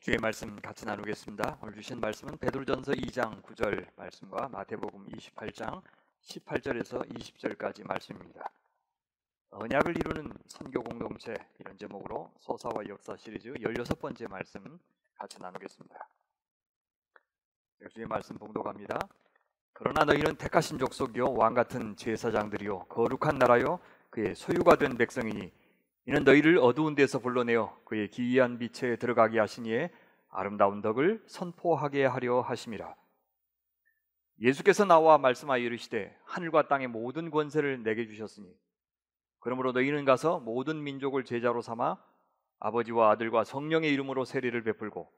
주의 말씀 같이 나누겠습니다. 오늘 주신 말씀은 베드로전서 2장 9절 말씀과 마태복음 28장 18절에서 20절까지 말씀입니다. 언약을 이루는 선교 공동체, 이런 제목으로 소사와 역사 시리즈 16번째 말씀 같이 나누겠습니다. 주의 말씀 봉독합니다. 그러나 너희는 택하신 족속이요 왕같은 제사장들이요 거룩한 나라요 그의 소유가 된 백성이니 이는 너희를 어두운 데서 불러내어 그의 기이한 빛에 들어가게 하시니에 아름다운 덕을 선포하게 하려 하심이라. 예수께서 나와 말씀하여 이르시되 하늘과 땅의 모든 권세를 내게 주셨으니 그러므로 너희는 가서 모든 민족을 제자로 삼아 아버지와 아들과 성령의 이름으로 세례를 베풀고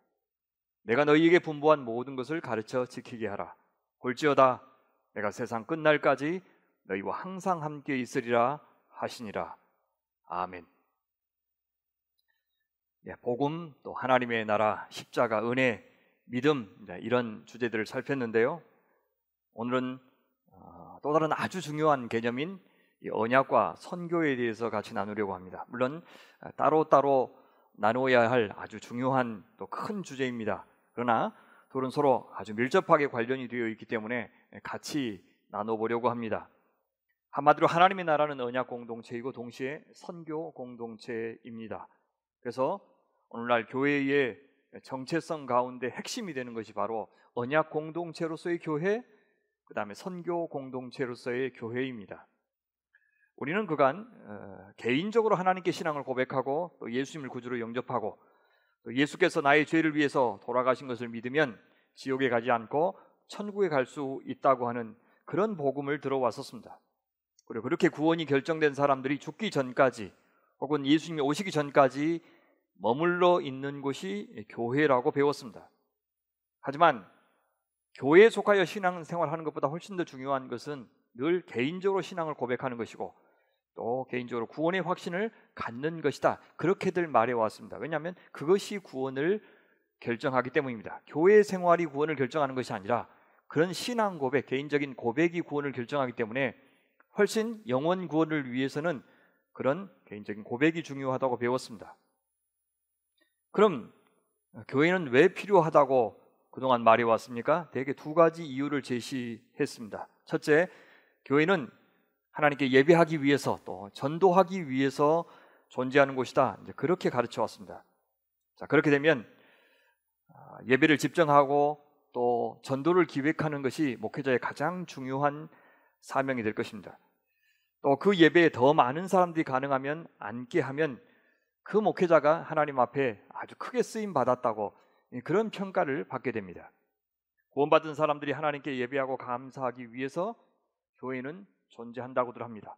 내가 너희에게 분부한 모든 것을 가르쳐 지키게 하라. 볼지어다 내가 세상 끝날까지 너희와 항상 함께 있으리라 하시니라. 아멘. 복음, 또 하나님의 나라, 십자가, 은혜, 믿음, 이런 주제들을 살폈는데요. 오늘은 또 다른 아주 중요한 개념인 이 언약과 선교에 대해서 같이 나누려고 합니다. 물론 따로따로 나누어야 할 아주 중요한 또 큰 주제입니다. 그러나 둘은 서로 아주 밀접하게 관련이 되어 있기 때문에 같이 나눠보려고 합니다. 한마디로 하나님의 나라는 언약 공동체이고 동시에 선교 공동체입니다. 그래서 오늘날 교회의 정체성 가운데 핵심이 되는 것이 바로 언약 공동체로서의 교회, 그 다음에 선교 공동체로서의 교회입니다. 우리는 그간 개인적으로 하나님께 신앙을 고백하고 또 예수님을 구주로 영접하고 또 예수께서 나의 죄를 위해서 돌아가신 것을 믿으면 지옥에 가지 않고 천국에 갈 수 있다고 하는 그런 복음을 들어왔었습니다. 그리고 그렇게 구원이 결정된 사람들이 죽기 전까지 혹은 예수님이 오시기 전까지 머물러 있는 곳이 교회라고 배웠습니다. 하지만 교회에 속하여 신앙생활하는 것보다 훨씬 더 중요한 것은 늘 개인적으로 신앙을 고백하는 것이고 또 개인적으로 구원의 확신을 갖는 것이다. 그렇게들 말해왔습니다. 왜냐하면 그것이 구원을 결정하기 때문입니다. 교회 생활이 구원을 결정하는 것이 아니라 그런 신앙 고백, 개인적인 고백이 구원을 결정하기 때문에 훨씬 영원 구원을 위해서는 그런 개인적인 고백이 중요하다고 배웠습니다. 그럼 교회는 왜 필요하다고 그동안 말해왔습니까? 대개 두 가지 이유를 제시했습니다. 첫째, 교회는 하나님께 예배하기 위해서 또 전도하기 위해서 존재하는 곳이다. 이제 그렇게 가르쳐 왔습니다. 자, 그렇게 되면 예배를 집정하고 또 전도를 기획하는 것이 목회자의 가장 중요한 사명이 될 것입니다. 또 그 예배에 더 많은 사람들이 가능하면 앉게 하면 그 목회자가 하나님 앞에 아주 크게 쓰임 받았다고 그런 평가를 받게 됩니다. 구원받은 사람들이 하나님께 예배하고 감사하기 위해서 교회는 존재한다고들 합니다.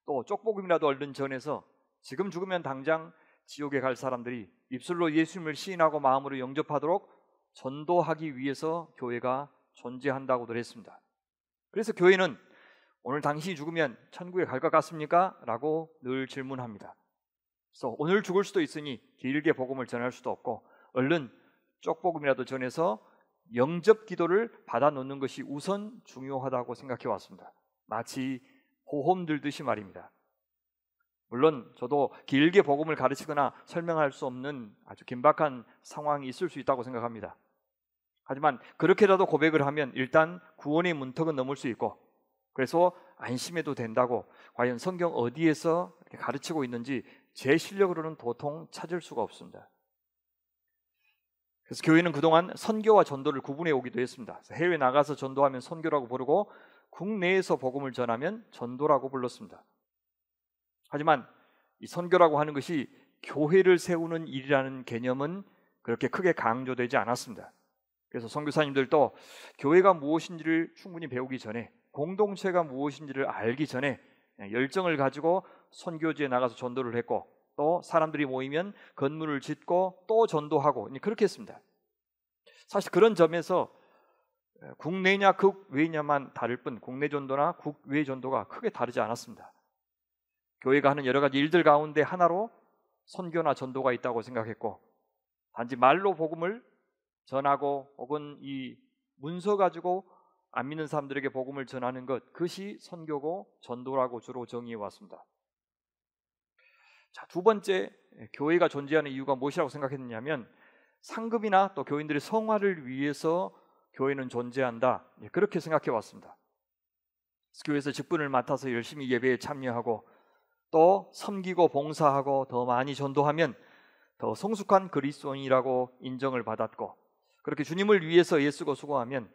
또 쪽복음이라도 얼른 전해서 지금 죽으면 당장 지옥에 갈 사람들이 입술로 예수님을 시인하고 마음으로 영접하도록 전도하기 위해서 교회가 존재한다고들 했습니다. 그래서 교회는 오늘 당신이 죽으면 천국에 갈 것 같습니까? 라고 늘 질문합니다. 그래서 오늘 죽을 수도 있으니 길게 복음을 전할 수도 없고 얼른 쪽복음이라도 전해서 영접 기도를 받아놓는 것이 우선 중요하다고 생각해 왔습니다. 마치 보험 들듯이 말입니다. 물론 저도 길게 복음을 가르치거나 설명할 수 없는 아주 긴박한 상황이 있을 수 있다고 생각합니다. 하지만 그렇게라도 고백을 하면 일단 구원의 문턱은 넘을 수 있고 그래서 안심해도 된다고 과연 성경 어디에서 가르치고 있는지 제 실력으로는 도통 찾을 수가 없습니다. 그래서 교회는 그동안 선교와 전도를 구분해 오기도 했습니다. 해외 나가서 전도하면 선교라고 부르고 국내에서 복음을 전하면 전도라고 불렀습니다. 하지만 이 선교라고 하는 것이 교회를 세우는 일이라는 개념은 그렇게 크게 강조되지 않았습니다. 그래서 선교사님들도 교회가 무엇인지를 충분히 배우기 전에 공동체가 무엇인지를 알기 전에 열정을 가지고 선교지에 나가서 전도를 했고 또 사람들이 모이면 건물을 짓고 또 전도하고 그렇게 했습니다. 사실 그런 점에서 국내냐 국외냐만 다를 뿐 국내 전도나 국외 전도가 크게 다르지 않았습니다. 교회가 하는 여러 가지 일들 가운데 하나로 선교나 전도가 있다고 생각했고 단지 말로 복음을 전하고 혹은 이 문서 가지고 안 믿는 사람들에게 복음을 전하는 것, 그것이 선교고 전도라고 주로 정의해 왔습니다. 자, 두 번째 교회가 존재하는 이유가 무엇이라고 생각했느냐면 상급이나 또 교인들의 성화를 위해서 교회는 존재한다. 그렇게 생각해 왔습니다. 교회에서 직분을 맡아서 열심히 예배에 참여하고 또 섬기고 봉사하고 더 많이 전도하면 더 성숙한 그리스도인이라고 인정을 받았고, 그렇게 주님을 위해서 애쓰고 수고하면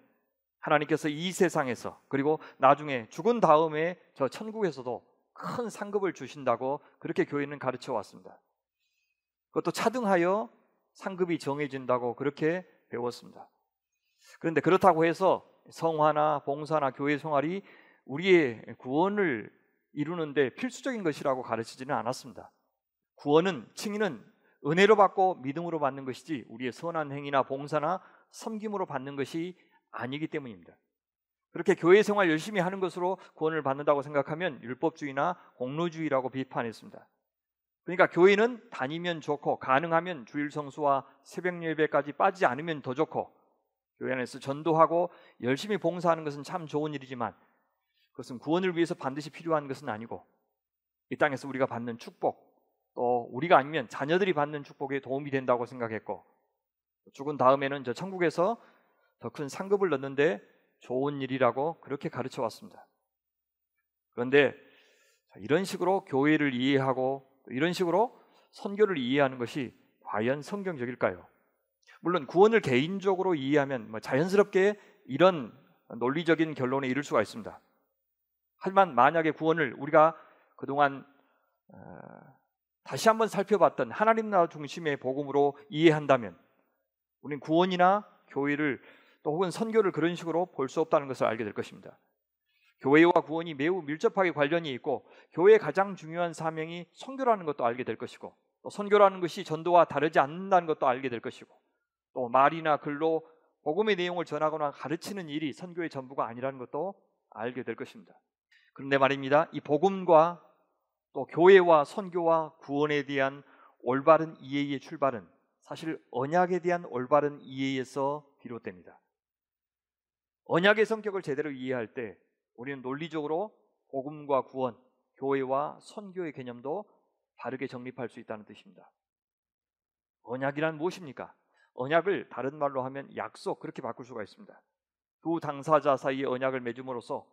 하나님께서 이 세상에서 그리고 나중에 죽은 다음에 저 천국에서도 큰 상급을 주신다고 그렇게 교회는 가르쳐 왔습니다. 그것도 차등하여 상급이 정해진다고 그렇게 배웠습니다. 그런데 그렇다고 해서 성화나 봉사나 교회 생활이 우리의 구원을 이루는데 필수적인 것이라고 가르치지는 않았습니다. 구원은, 칭의는 은혜로 받고 믿음으로 받는 것이지 우리의 선한 행위나 봉사나 섬김으로 받는 것이 아니기 때문입니다. 그렇게 교회 생활 열심히 하는 것으로 구원을 받는다고 생각하면 율법주의나 공로주의라고 비판했습니다. 그러니까 교회는 다니면 좋고 가능하면 주일 성수와 새벽 예배까지 빠지지 않으면 더 좋고, 교회 안에서 전도하고 열심히 봉사하는 것은 참 좋은 일이지만 그것은 구원을 위해서 반드시 필요한 것은 아니고, 이 땅에서 우리가 받는 축복, 또 우리가 아니면 자녀들이 받는 축복에 도움이 된다고 생각했고, 죽은 다음에는 저 천국에서 더 큰 상급을 넣는데 좋은 일이라고 그렇게 가르쳐 왔습니다. 그런데 이런 식으로 교회를 이해하고 이런 식으로 선교를 이해하는 것이 과연 성경적일까요? 물론 구원을 개인적으로 이해하면 자연스럽게 이런 논리적인 결론에 이를 수가 있습니다. 하지만 만약에 구원을 우리가 그동안 다시 한번 살펴봤던 하나님 나라 중심의 복음으로 이해한다면 우리는 구원이나 교회를 또 혹은 선교를 그런 식으로 볼 수 없다는 것을 알게 될 것입니다. 교회와 구원이 매우 밀접하게 관련이 있고 교회의 가장 중요한 사명이 선교라는 것도 알게 될 것이고, 또 선교라는 것이 전도와 다르지 않는다는 것도 알게 될 것이고, 또 말이나 글로 복음의 내용을 전하거나 가르치는 일이 선교의 전부가 아니라는 것도 알게 될 것입니다. 그런데 말입니다, 이 복음과 또 교회와 선교와 구원에 대한 올바른 이해의 출발은 사실 언약에 대한 올바른 이해에서 비롯됩니다. 언약의 성격을 제대로 이해할 때 우리는 논리적으로 복음과 구원, 교회와 선교의 개념도 바르게 정립할 수 있다는 뜻입니다. 언약이란 무엇입니까? 언약을 다른 말로 하면 약속, 그렇게 바꿀 수가 있습니다. 두 당사자 사이에 언약을 맺음으로써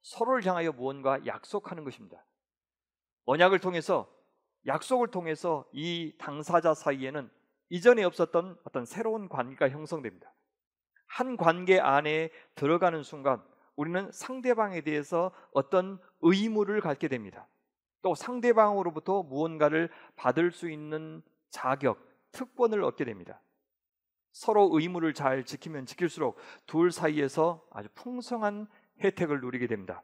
서로를 향하여 무언가 약속하는 것입니다. 언약을 통해서, 약속을 통해서 이 당사자 사이에는 이전에 없었던 어떤 새로운 관계가 형성됩니다. 한 관계 안에 들어가는 순간 우리는 상대방에 대해서 어떤 의무를 갖게 됩니다. 또 상대방으로부터 무언가를 받을 수 있는 자격, 특권을 얻게 됩니다. 서로 의무를 잘 지키면 지킬수록 둘 사이에서 아주 풍성한 혜택을 누리게 됩니다.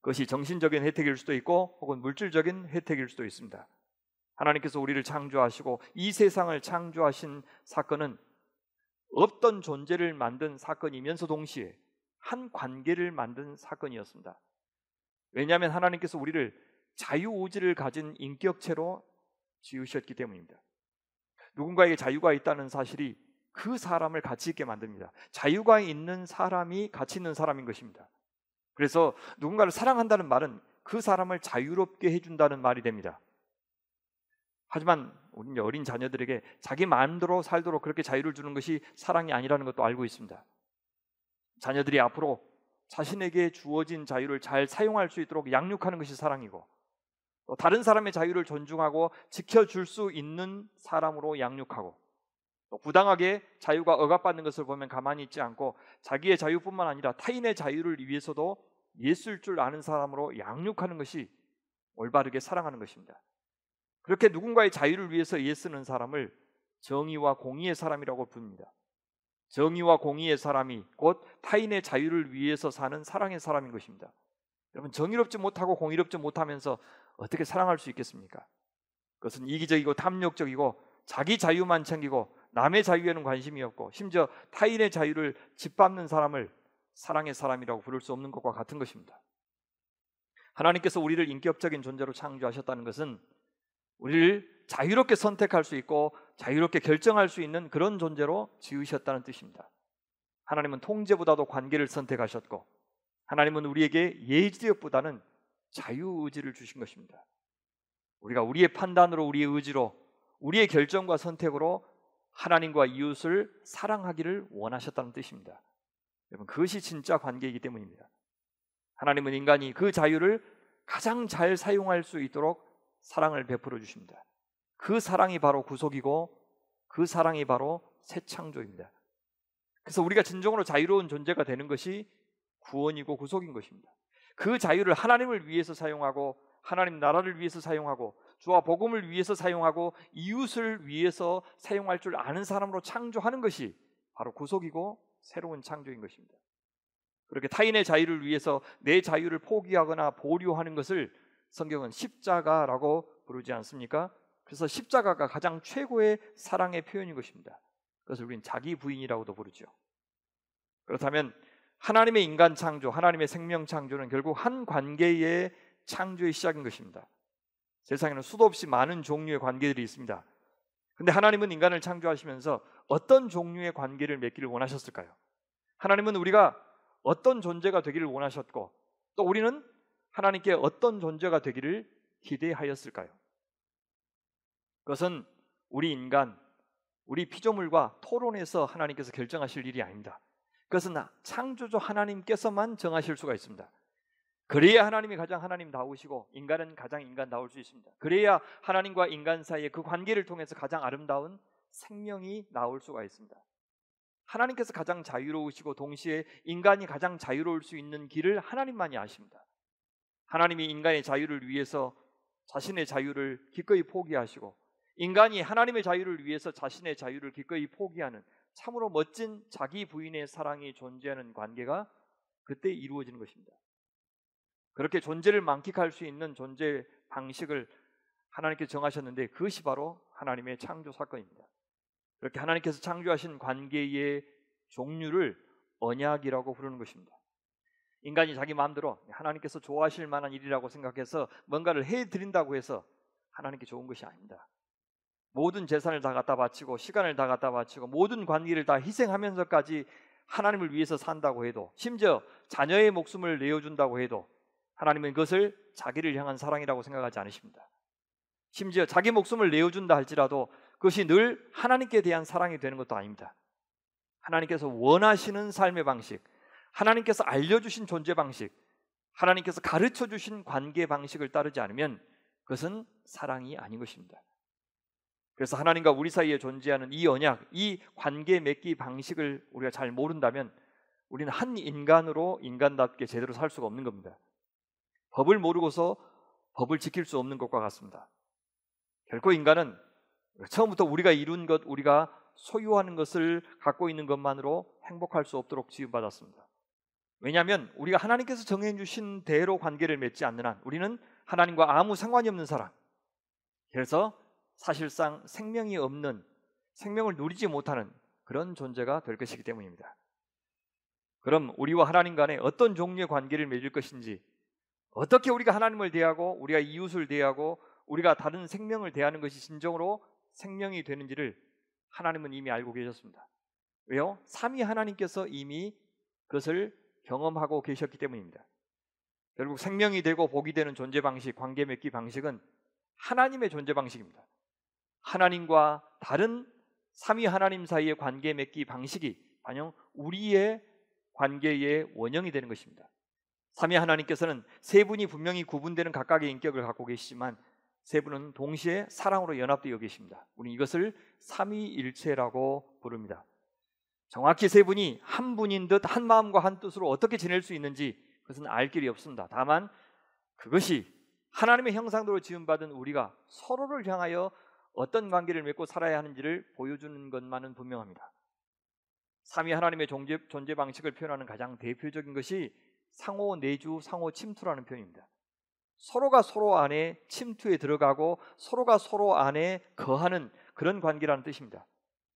그것이 정신적인 혜택일 수도 있고 혹은 물질적인 혜택일 수도 있습니다. 하나님께서 우리를 창조하시고 이 세상을 창조하신 사건은 없던 존재를 만든 사건이면서 동시에 한 관계를 만든 사건이었습니다. 왜냐하면 하나님께서 우리를 자유의지를 가진 인격체로 지으셨기 때문입니다. 누군가에게 자유가 있다는 사실이 그 사람을 가치 있게 만듭니다. 자유가 있는 사람이 가치 있는 사람인 것입니다. 그래서 누군가를 사랑한다는 말은 그 사람을 자유롭게 해준다는 말이 됩니다. 하지만 우리는 어린 자녀들에게 자기 마음대로 살도록 그렇게 자유를 주는 것이 사랑이 아니라는 것도 알고 있습니다. 자녀들이 앞으로 자신에게 주어진 자유를 잘 사용할 수 있도록 양육하는 것이 사랑이고, 또 다른 사람의 자유를 존중하고 지켜줄 수 있는 사람으로 양육하고, 또 부당하게 자유가 억압받는 것을 보면 가만히 있지 않고 자기의 자유뿐만 아니라 타인의 자유를 위해서도 예술 줄 아는 사람으로 양육하는 것이 올바르게 사랑하는 것입니다. 그렇게 누군가의 자유를 위해서 애쓰는 사람을 정의와 공의의 사람이라고 부릅니다. 정의와 공의의 사람이 곧 타인의 자유를 위해서 사는 사랑의 사람인 것입니다. 여러분, 정의롭지 못하고 공의롭지 못하면서 어떻게 사랑할 수 있겠습니까? 그것은 이기적이고 탐욕적이고 자기 자유만 챙기고 남의 자유에는 관심이 없고 심지어 타인의 자유를 짓밟는 사람을 사랑의 사람이라고 부를 수 없는 것과 같은 것입니다. 하나님께서 우리를 인격적인 존재로 창조하셨다는 것은 우리를 자유롭게 선택할 수 있고 자유롭게 결정할 수 있는 그런 존재로 지으셨다는 뜻입니다. 하나님은 통제보다도 관계를 선택하셨고, 하나님은 우리에게 예지력보다는 자유의지를 주신 것입니다. 우리가 우리의 판단으로, 우리의 의지로, 우리의 결정과 선택으로 하나님과 이웃을 사랑하기를 원하셨다는 뜻입니다. 여러분, 그것이 진짜 관계이기 때문입니다. 하나님은 인간이 그 자유를 가장 잘 사용할 수 있도록 사랑을 베풀어 주십니다. 그 사랑이 바로 구속이고 그 사랑이 바로 새 창조입니다. 그래서 우리가 진정으로 자유로운 존재가 되는 것이 구원이고 구속인 것입니다. 그 자유를 하나님을 위해서 사용하고 하나님 나라를 위해서 사용하고 주와 복음을 위해서 사용하고 이웃을 위해서 사용할 줄 아는 사람으로 창조하는 것이 바로 구속이고 새로운 창조인 것입니다. 그렇게 타인의 자유를 위해서 내 자유를 포기하거나 보류하는 것을 성경은 십자가라고 부르지 않습니까? 그래서 십자가가 가장 최고의 사랑의 표현인 것입니다. 그것을 우리는 자기 부인이라고도 부르죠. 그렇다면 하나님의 인간 창조, 하나님의 생명 창조는 결국 한 관계의 창조의 시작인 것입니다. 세상에는 수도 없이 많은 종류의 관계들이 있습니다. 그런데 하나님은 인간을 창조하시면서 어떤 종류의 관계를 맺기를 원하셨을까요? 하나님은 우리가 어떤 존재가 되기를 원하셨고 또 우리는 하나님께 어떤 존재가 되기를 기대하였을까요? 그것은 우리 인간, 우리 피조물과 토론해서 하나님께서 결정하실 일이 아닙니다. 그것은 창조주 하나님께서만 정하실 수가 있습니다. 그래야 하나님이 가장 하나님다우시고 인간은 가장 인간다울 수 있습니다. 그래야 하나님과 인간 사이의 그 관계를 통해서 가장 아름다운 생명이 나올 수가 있습니다. 하나님께서 가장 자유로우시고 동시에 인간이 가장 자유로울 수 있는 길을 하나님만이 아십니다. 하나님이 인간의 자유를 위해서 자신의 자유를 기꺼이 포기하시고 인간이 하나님의 자유를 위해서 자신의 자유를 기꺼이 포기하는 참으로 멋진 자기 부인의 사랑이 존재하는 관계가 그때 이루어지는 것입니다. 그렇게 존재를 만끽할 수 있는 존재 방식을 하나님께서 정하셨는데 그것이 바로 하나님의 창조 사건입니다. 그렇게 하나님께서 창조하신 관계의 종류를 언약이라고 부르는 것입니다. 인간이 자기 마음대로 하나님께서 좋아하실 만한 일이라고 생각해서 뭔가를 해드린다고 해서 하나님께 좋은 것이 아닙니다. 모든 재산을 다 갖다 바치고 시간을 다 갖다 바치고 모든 관계를 다 희생하면서까지 하나님을 위해서 산다고 해도 심지어 자녀의 목숨을 내어준다고 해도 하나님은 그것을 자기를 향한 사랑이라고 생각하지 않으십니다. 심지어 자기 목숨을 내어준다 할지라도 그것이 늘 하나님께 대한 사랑이 되는 것도 아닙니다. 하나님께서 원하시는 삶의 방식, 하나님께서 알려주신 존재 방식, 하나님께서 가르쳐주신 관계 방식을 따르지 않으면 그것은 사랑이 아닌 것입니다. 그래서 하나님과 우리 사이에 존재하는 이 언약, 이 관계 맺기 방식을 우리가 잘 모른다면 우리는 한 인간으로 인간답게 제대로 살 수가 없는 겁니다. 법을 모르고서 법을 지킬 수 없는 것과 같습니다. 결코 인간은 처음부터 우리가 이룬 것, 우리가 소유하는 것을 갖고 있는 것만으로 행복할 수 없도록 지음받았습니다. 왜냐하면 우리가 하나님께서 정해주신 대로 관계를 맺지 않는 한 우리는 하나님과 아무 상관이 없는 사람, 그래서 사실상 생명이 없는, 생명을 누리지 못하는 그런 존재가 될 것이기 때문입니다. 그럼 우리와 하나님 간에 어떤 종류의 관계를 맺을 것인지, 어떻게 우리가 하나님을 대하고 우리가 이웃을 대하고 우리가 다른 생명을 대하는 것이 진정으로 생명이 되는지를 하나님은 이미 알고 계셨습니다. 왜요? 삼위 하나님께서 이미 그것을 경험하고 계셨기 때문입니다. 결국 생명이 되고 복이 되는 존재 방식, 관계 맺기 방식은 하나님의 존재 방식입니다. 하나님과 다른 삼위 하나님 사이의 관계 맺기 방식이 반영 우리의 관계의 원형이 되는 것입니다. 삼위 하나님께서는 세 분이 분명히 구분되는 각각의 인격을 갖고 계시지만 세 분은 동시에 사랑으로 연합되어 계십니다. 우리는 이것을 삼위일체라고 부릅니다. 정확히 세 분이 한 분인 듯 한 마음과 한 뜻으로 어떻게 지낼 수 있는지 그것은 알 길이 없습니다. 다만 그것이 하나님의 형상대로 지음받은 우리가 서로를 향하여 어떤 관계를 맺고 살아야 하는지를 보여주는 것만은 분명합니다. 삼위 하나님의 존재 방식을 표현하는 가장 대표적인 것이 상호 내주, 상호 침투라는 표현입니다. 서로가 서로 안에 침투에 들어가고 서로가 서로 안에 거하는 그런 관계라는 뜻입니다.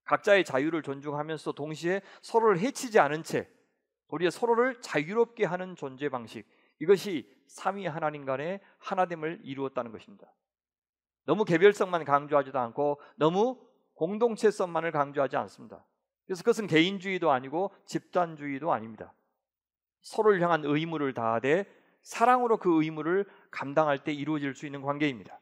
각자의 자유를 존중하면서 동시에 서로를 해치지 않은 채 우리의 서로를 자유롭게 하는 존재 방식, 이것이 삼위 하나님 간의 하나됨을 이루었다는 것입니다. 너무 개별성만 강조하지도 않고 너무 공동체성만을 강조하지 않습니다. 그래서 그것은 개인주의도 아니고 집단주의도 아닙니다. 서로를 향한 의무를 다하되 사랑으로 그 의무를 감당할 때 이루어질 수 있는 관계입니다.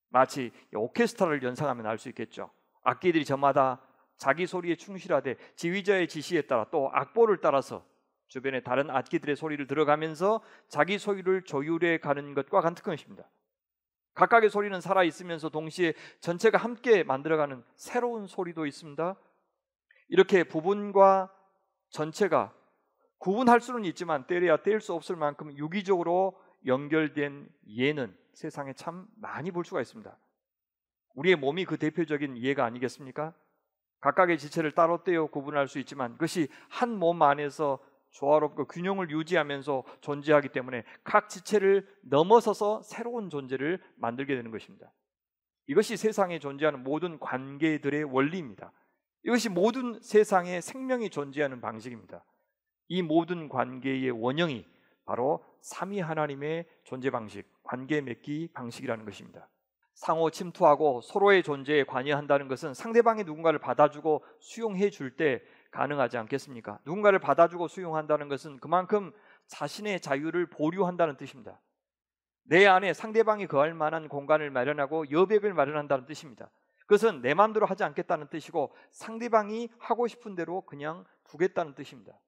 마치 오케스트라를 연상하면 알 수 있겠죠. 악기들이 저마다 자기 소리에 충실하되 지휘자의 지시에 따라 또 악보를 따라서 주변의 다른 악기들의 소리를 들어가면서 자기 소유를 조율해 가는 것과 같은 것입니다. 각각의 소리는 살아있으면서 동시에 전체가 함께 만들어가는 새로운 소리도 있습니다. 이렇게 부분과 전체가 구분할 수는 있지만 때려야 뗄 수 없을 만큼 유기적으로 연결된 예는 세상에 참 많이 볼 수가 있습니다. 우리의 몸이 그 대표적인 예가 아니겠습니까? 각각의 지체를 따로 떼어 구분할 수 있지만 그것이 한 몸 안에서 조화롭고 균형을 유지하면서 존재하기 때문에 각 지체를 넘어서서 새로운 존재를 만들게 되는 것입니다. 이것이 세상에 존재하는 모든 관계들의 원리입니다. 이것이 모든 세상에 생명이 존재하는 방식입니다. 이 모든 관계의 원형이 바로 삼위 하나님의 존재 방식, 관계 맺기 방식이라는 것입니다. 상호 침투하고 서로의 존재에 관여한다는 것은 상대방이 누군가를 받아주고 수용해 줄 때 가능하지 않겠습니까? 누군가를 받아주고 수용한다는 것은 그만큼 자신의 자유를 보류한다는 뜻입니다. 내 안에 상대방이 거할 만한 공간을 마련하고 여백을 마련한다는 뜻입니다. 그것은 내 마음대로 하지 않겠다는 뜻이고 상대방이 하고 싶은 대로 그냥 두겠다는 뜻입니다.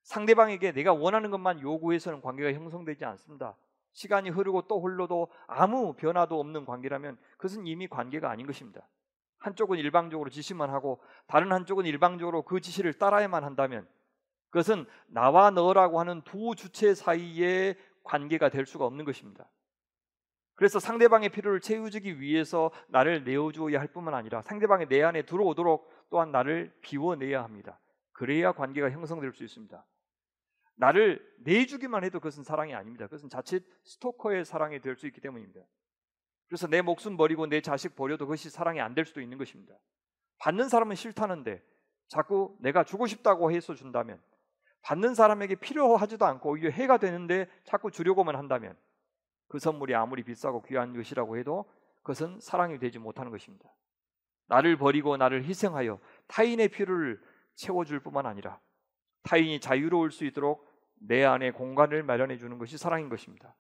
상대방에게 내가 원하는 것만 요구해서는 관계가 형성되지 않습니다. 시간이 흐르고 또 흘러도 아무 변화도 없는 관계라면 그것은 이미 관계가 아닌 것입니다. 한쪽은 일방적으로 지시만 하고 다른 한쪽은 일방적으로 그 지시를 따라야만 한다면 그것은 나와 너라고 하는 두 주체 사이의 관계가 될 수가 없는 것입니다. 그래서 상대방의 필요를 채워주기 위해서 나를 내어주어야 할 뿐만 아니라 상대방이 내 안에 들어오도록 또한 나를 비워내야 합니다. 그래야 관계가 형성될 수 있습니다. 나를 내주기만 해도 그것은 사랑이 아닙니다. 그것은 자칫 스토커의 사랑이 될 수 있기 때문입니다. 그래서 내 목숨 버리고 내 자식 버려도 그것이 사랑이 안 될 수도 있는 것입니다. 받는 사람은 싫다는데 자꾸 내가 주고 싶다고 해서 준다면, 받는 사람에게 필요하지도 않고 오히려 해가 되는데 자꾸 주려고만 한다면 그 선물이 아무리 비싸고 귀한 것이라고 해도 그것은 사랑이 되지 못하는 것입니다. 나를 버리고 나를 희생하여 타인의 필요를 채워줄 뿐만 아니라 타인이 자유로울 수 있도록 내 안에 공간을 마련해 주는 것이 사랑인 것입니다.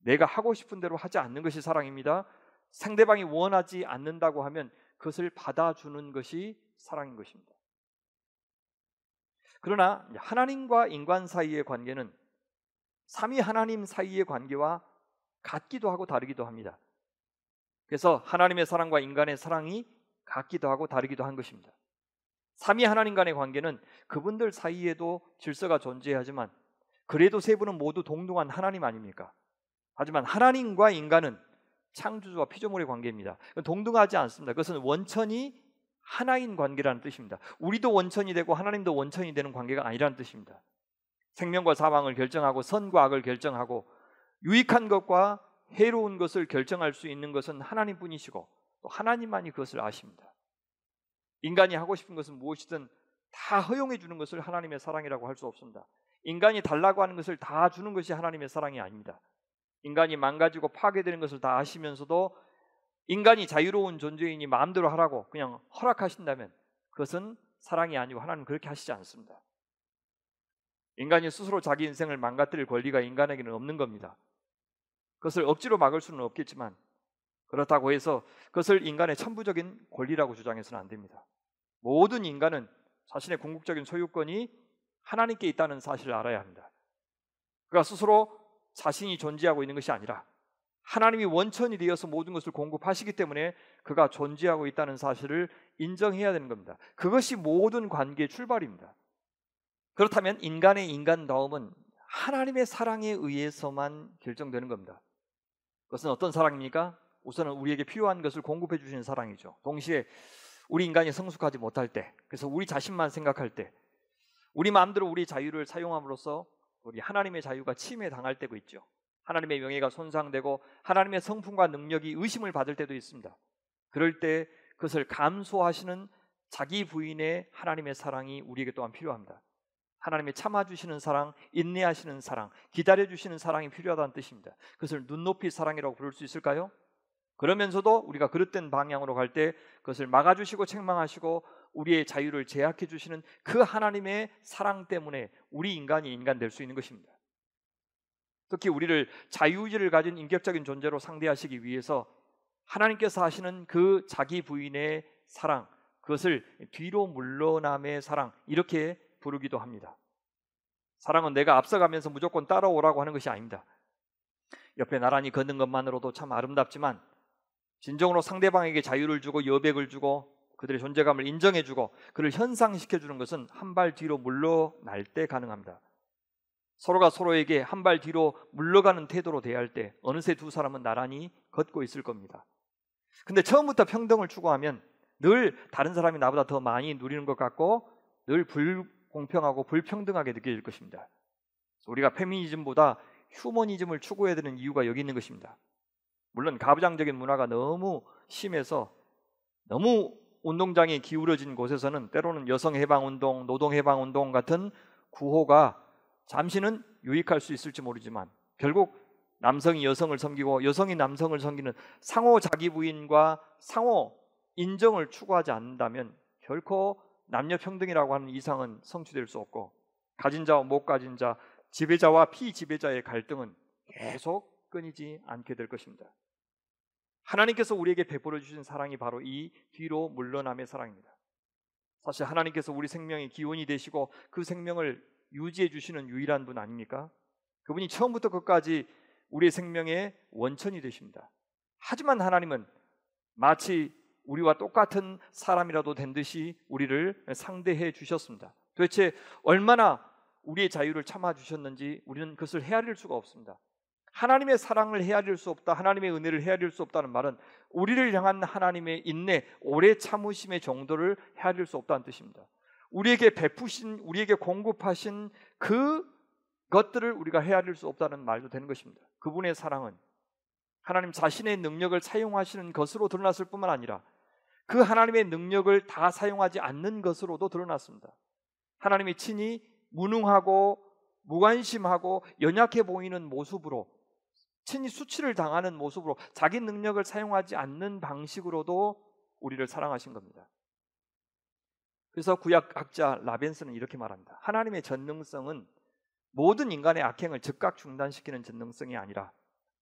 내가 하고 싶은 대로 하지 않는 것이 사랑입니다. 상대방이 원하지 않는다고 하면 그것을 받아주는 것이 사랑인 것입니다. 그러나 하나님과 인간 사이의 관계는 삼위 하나님 사이의 관계와 같기도 하고 다르기도 합니다. 그래서 하나님의 사랑과 인간의 사랑이 같기도 하고 다르기도 한 것입니다. 삼위 하나님 간의 관계는 그분들 사이에도 질서가 존재하지만 그래도 세 분은 모두 동등한 하나님 아닙니까? 하지만 하나님과 인간은 창조주와 피조물의 관계입니다. 동등하지 않습니다. 그것은 원천이 하나인 관계라는 뜻입니다. 우리도 원천이 되고 하나님도 원천이 되는 관계가 아니라는 뜻입니다. 생명과 사망을 결정하고 선과 악을 결정하고 유익한 것과 해로운 것을 결정할 수 있는 것은 하나님뿐이시고 또 하나님만이 그것을 아십니다. 인간이 하고 싶은 것은 무엇이든 다 허용해 주는 것을 하나님의 사랑이라고 할 수 없습니다. 인간이 달라고 하는 것을 다 주는 것이 하나님의 사랑이 아닙니다. 인간이 망가지고 파괴되는 것을 다 아시면서도 인간이 자유로운 존재이니 마음대로 하라고 그냥 허락하신다면 그것은 사랑이 아니고 하나님은 그렇게 하시지 않습니다. 인간이 스스로 자기 인생을 망가뜨릴 권리가 인간에게는 없는 겁니다. 그것을 억지로 막을 수는 없겠지만 그렇다고 해서 그것을 인간의 천부적인 권리라고 주장해서는 안 됩니다. 모든 인간은 자신의 궁극적인 소유권이 하나님께 있다는 사실을 알아야 합니다. 그가 스스로 자신이 존재하고 있는 것이 아니라 하나님이 원천이 되어서 모든 것을 공급하시기 때문에 그가 존재하고 있다는 사실을 인정해야 되는 겁니다. 그것이 모든 관계의 출발입니다. 그렇다면 인간의 인간다움은 하나님의 사랑에 의해서만 결정되는 겁니다. 그것은 어떤 사랑입니까? 우선은 우리에게 필요한 것을 공급해 주시는 사랑이죠. 동시에 우리 인간이 성숙하지 못할 때, 그래서 우리 자신만 생각할 때, 우리 마음대로 우리 자유를 사용함으로써 우리 하나님의 자유가 침해당할 때도 있죠. 하나님의 명예가 손상되고 하나님의 성품과 능력이 의심을 받을 때도 있습니다. 그럴 때 그것을 감수하시는 자기 부인의 하나님의 사랑이 우리에게 또한 필요합니다. 하나님의 참아주시는 사랑, 인내하시는 사랑, 기다려주시는 사랑이 필요하다는 뜻입니다. 그것을 눈높이 사랑이라고 부를 수 있을까요? 그러면서도 우리가 그릇된 방향으로 갈 때 그것을 막아주시고 책망하시고 우리의 자유를 제약해 주시는 그 하나님의 사랑 때문에 우리 인간이 인간 될 수 있는 것입니다. 특히 우리를 자유의지를 가진 인격적인 존재로 상대하시기 위해서 하나님께서 하시는 그 자기 부인의 사랑, 그것을 뒤로 물러남의 사랑, 이렇게 부르기도 합니다. 사랑은 내가 앞서가면서 무조건 따라오라고 하는 것이 아닙니다. 옆에 나란히 걷는 것만으로도 참 아름답지만 진정으로 상대방에게 자유를 주고 여백을 주고 그들의 존재감을 인정해주고 그를 현상시켜주는 것은 한 발 뒤로 물러날 때 가능합니다. 서로가 서로에게 한 발 뒤로 물러가는 태도로 대할 때 어느새 두 사람은 나란히 걷고 있을 겁니다. 근데 처음부터 평등을 추구하면 늘 다른 사람이 나보다 더 많이 누리는 것 같고 늘 불공평하고 불평등하게 느껴질 것입니다. 우리가 페미니즘보다 휴머니즘을 추구해야 되는 이유가 여기 있는 것입니다. 물론 가부장적인 문화가 너무 심해서 너무 운동장이 기울어진 곳에서는 때로는 여성해방운동, 노동해방운동 같은 구호가 잠시는 유익할 수 있을지 모르지만 결국 남성이 여성을 섬기고 여성이 남성을 섬기는 상호 자기 부인과 상호 인정을 추구하지 않는다면 결코 남녀 평등이라고 하는 이상은 성취될 수 없고 가진 자와 못 가진 자, 지배자와 피지배자의 갈등은 계속 끊이지 않게 될 것입니다. 하나님께서 우리에게 베풀어 주신 사랑이 바로 이 뒤로 물러남의 사랑입니다. 사실 하나님께서 우리 생명의 기원이 되시고 그 생명을 유지해 주시는 유일한 분 아닙니까? 그분이 처음부터 끝까지 우리의 생명의 원천이 되십니다. 하지만 하나님은 마치 우리와 똑같은 사람이라도 된 듯이 우리를 상대해 주셨습니다. 도대체 얼마나 우리의 자유를 참아 주셨는지 우리는 그것을 헤아릴 수가 없습니다. 하나님의 사랑을 헤아릴 수 없다, 하나님의 은혜를 헤아릴 수 없다는 말은 우리를 향한 하나님의 인내, 오래 참으심의 정도를 헤아릴 수 없다는 뜻입니다. 우리에게 베푸신, 우리에게 공급하신 그 것들을 우리가 헤아릴 수 없다는 말도 되는 것입니다. 그분의 사랑은 하나님 자신의 능력을 사용하시는 것으로 드러났을 뿐만 아니라 그 하나님의 능력을 다 사용하지 않는 것으로도 드러났습니다. 하나님이 친히 무능하고 무관심하고 연약해 보이는 모습으로, 친히 수치를 당하는 모습으로 자기 능력을 사용하지 않는 방식으로도 우리를 사랑하신 겁니다. 그래서 구약학자 라벤스는 이렇게 말합니다. 하나님의 전능성은 모든 인간의 악행을 즉각 중단시키는 전능성이 아니라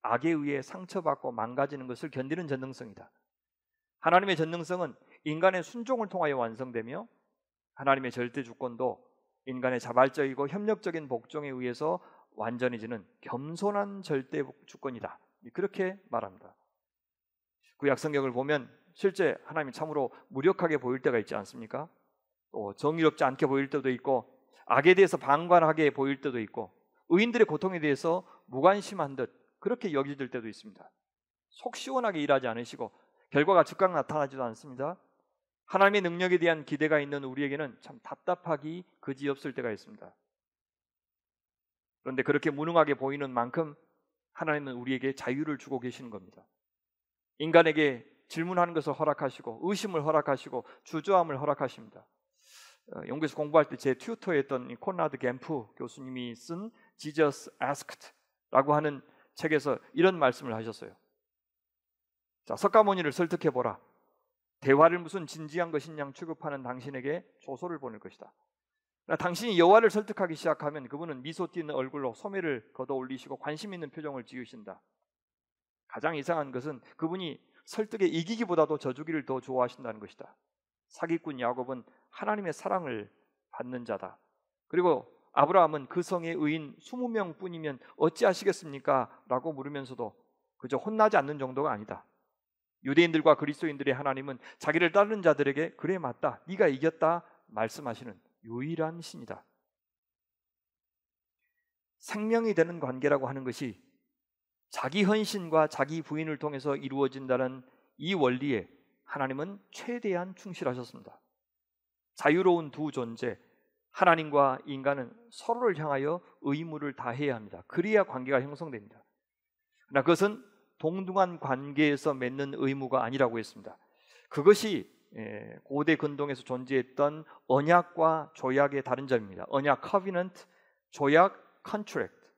악에 의해 상처받고 망가지는 것을 견디는 전능성이다. 하나님의 전능성은 인간의 순종을 통하여 완성되며 하나님의 절대 주권도 인간의 자발적이고 협력적인 복종에 의해서 완전해지는 겸손한 절대 주권이다. 그렇게 말합니다. 구약 성경을 보면 실제 하나님이 참으로 무력하게 보일 때가 있지 않습니까? 또 정의롭지 않게 보일 때도 있고 악에 대해서 방관하게 보일 때도 있고 의인들의 고통에 대해서 무관심한 듯 그렇게 여겨질 때도 있습니다. 속 시원하게 일하지 않으시고 결과가 즉각 나타나지도 않습니다. 하나님의 능력에 대한 기대가 있는 우리에게는 참 답답하기 그지없을 때가 있습니다. 그런데 그렇게 무능하게 보이는 만큼 하나님은 우리에게 자유를 주고 계시는 겁니다. 인간에게 질문하는 것을 허락하시고 의심을 허락하시고 주저함을 허락하십니다. 영국에서 공부할 때 제 튜터였던 코나드 갬프 교수님이 쓴 Jesus Asked라고 하는 책에서 이런 말씀을 하셨어요. 자, 석가모니를 설득해보라. 대화를 무슨 진지한 것인 양 취급하는 당신에게 조소를 보낼 것이다. 당신이 여호와를 설득하기 시작하면 그분은 미소 띄는 얼굴로 소매를 걷어 올리시고 관심 있는 표정을 지으신다. 가장 이상한 것은 그분이 설득에 이기기보다도 져주기를 더 좋아하신다는 것이다. 사기꾼 야곱은 하나님의 사랑을 받는 자다. 그리고 아브라함은 그 성의 의인 20명 뿐이면 어찌하시겠습니까? 라고 물으면서도 그저 혼나지 않는 정도가 아니다. 유대인들과 그리스도인들의 하나님은 자기를 따르는 자들에게 그래 맞다, 네가 이겼다 말씀하시는 유일한 신이다. 생명이 되는 관계라고 하는 것이 자기 헌신과 자기 부인을 통해서 이루어진다는 이 원리에 하나님은 최대한 충실하셨습니다. 자유로운 두 존재, 하나님과 인간은 서로를 향하여 의무를 다해야 합니다. 그래야 관계가 형성됩니다. 그러나 그것은 동등한 관계에서 맺는 의무가 아니라고 했습니다. 그것이 고대 근동에서 존재했던 언약과 조약의 다른 점입니다. 언약 covenant, 조약 contract.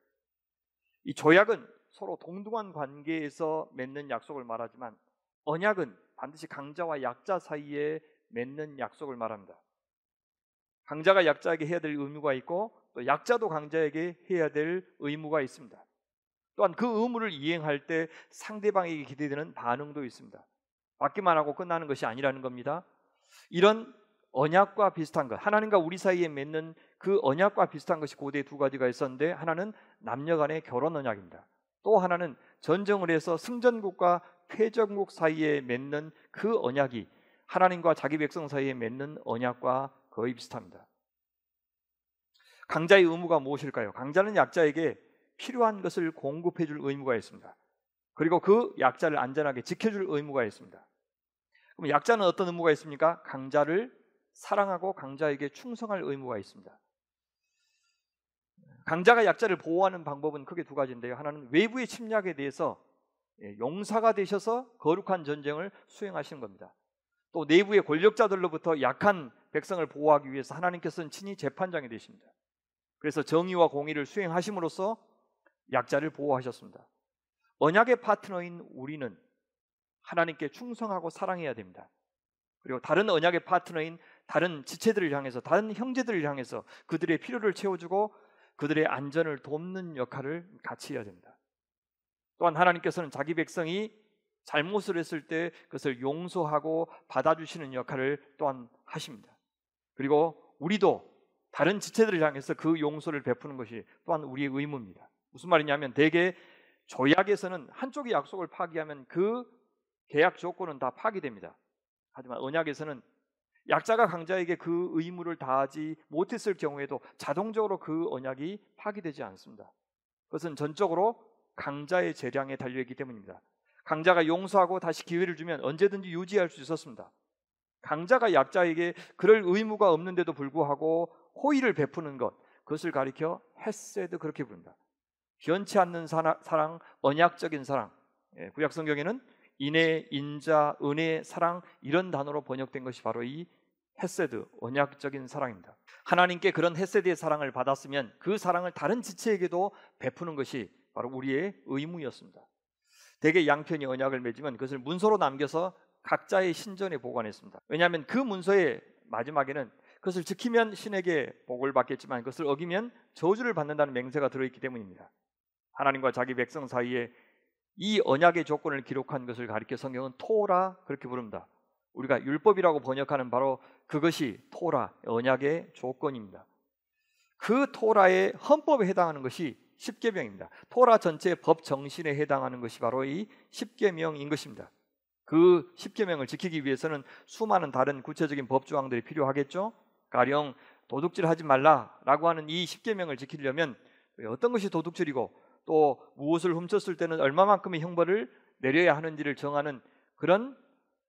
이 조약은 서로 동등한 관계에서 맺는 약속을 말하지만 언약은 반드시 강자와 약자 사이에 맺는 약속을 말합니다. 강자가 약자에게 해야 될 의무가 있고 또 약자도 강자에게 해야 될 의무가 있습니다. 또한 그 의무를 이행할 때 상대방에게 기대되는 반응도 있습니다. 받기만 하고 끝나는 것이 아니라는 겁니다. 이런 언약과 비슷한 것, 하나님과 우리 사이에 맺는 그 언약과 비슷한 것이 고대에 두 가지가 있었는데, 하나는 남녀 간의 결혼 언약입니다. 또 하나는 전쟁을 해서 승전국과 패전국 사이에 맺는 그 언약이 하나님과 자기 백성 사이에 맺는 언약과 거의 비슷합니다. 강자의 의무가 무엇일까요? 강자는 약자에게 필요한 것을 공급해 줄 의무가 있습니다. 그리고 그 약자를 안전하게 지켜줄 의무가 있습니다. 그럼 약자는 어떤 의무가 있습니까? 강자를 사랑하고 강자에게 충성할 의무가 있습니다. 강자가 약자를 보호하는 방법은 크게 두 가지인데요. 하나는 외부의 침략에 대해서 용사가 되셔서 거룩한 전쟁을 수행하시는 겁니다. 또 내부의 권력자들로부터 약한 백성을 보호하기 위해서 하나님께서는 친히 재판장이 되십니다. 그래서 정의와 공의를 수행하심으로써 약자를 보호하셨습니다. 언약의 파트너인 우리는 하나님께 충성하고 사랑해야 됩니다. 그리고 다른 언약의 파트너인 다른 지체들을 향해서, 다른 형제들을 향해서 그들의 필요를 채워주고 그들의 안전을 돕는 역할을 같이 해야 됩니다. 또한 하나님께서는 자기 백성이 잘못을 했을 때 그것을 용서하고 받아주시는 역할을 또한 하십니다. 그리고 우리도 다른 지체들을 향해서 그 용서를 베푸는 것이 또한 우리의 의무입니다. 무슨 말이냐면, 대개 조약에서는 한쪽이 약속을 파기하면 그 계약 조건은 다 파기됩니다. 하지만 언약에서는 약자가 강자에게 그 의무를 다하지 못했을 경우에도 자동적으로 그 언약이 파기되지 않습니다. 그것은 전적으로 강자의 재량에 달려있기 때문입니다. 강자가 용서하고 다시 기회를 주면 언제든지 유지할 수 있었습니다. 강자가 약자에게 그럴 의무가 없는데도 불구하고 호의를 베푸는 것, 그것을 가리켜 헤세드, 그렇게 부릅니다. 변치 않는 사랑, 언약적인 사랑. 구약 성경에는 인애, 인자, 은혜, 사랑, 이런 단어로 번역된 것이 바로 이 헤세드, 언약적인 사랑입니다. 하나님께 그런 헤세드의 사랑을 받았으면 그 사랑을 다른 지체에게도 베푸는 것이 바로 우리의 의무였습니다. 대개 양편이 언약을 맺으면 그것을 문서로 남겨서 각자의 신전에 보관했습니다. 왜냐하면 그 문서의 마지막에는 그것을 지키면 신에게 복을 받겠지만 그것을 어기면 저주를 받는다는 맹세가 들어있기 때문입니다. 하나님과 자기 백성 사이에 이 언약의 조건을 기록한 것을 가리켜 성경은 토라, 그렇게 부릅니다. 우리가 율법이라고 번역하는 바로 그것이 토라, 언약의 조건입니다. 그 토라의 헌법에 해당하는 것이 십계명입니다. 토라 전체의 법 정신에 해당하는 것이 바로 이 십계명인 것입니다. 그 십계명을 지키기 위해서는 수많은 다른 구체적인 법 조항들이 필요하겠죠. 가령 도둑질하지 말라라고 하는 이 십계명을 지키려면 어떤 것이 도둑질이고 또 무엇을 훔쳤을 때는 얼마만큼의 형벌을 내려야 하는지를 정하는 그런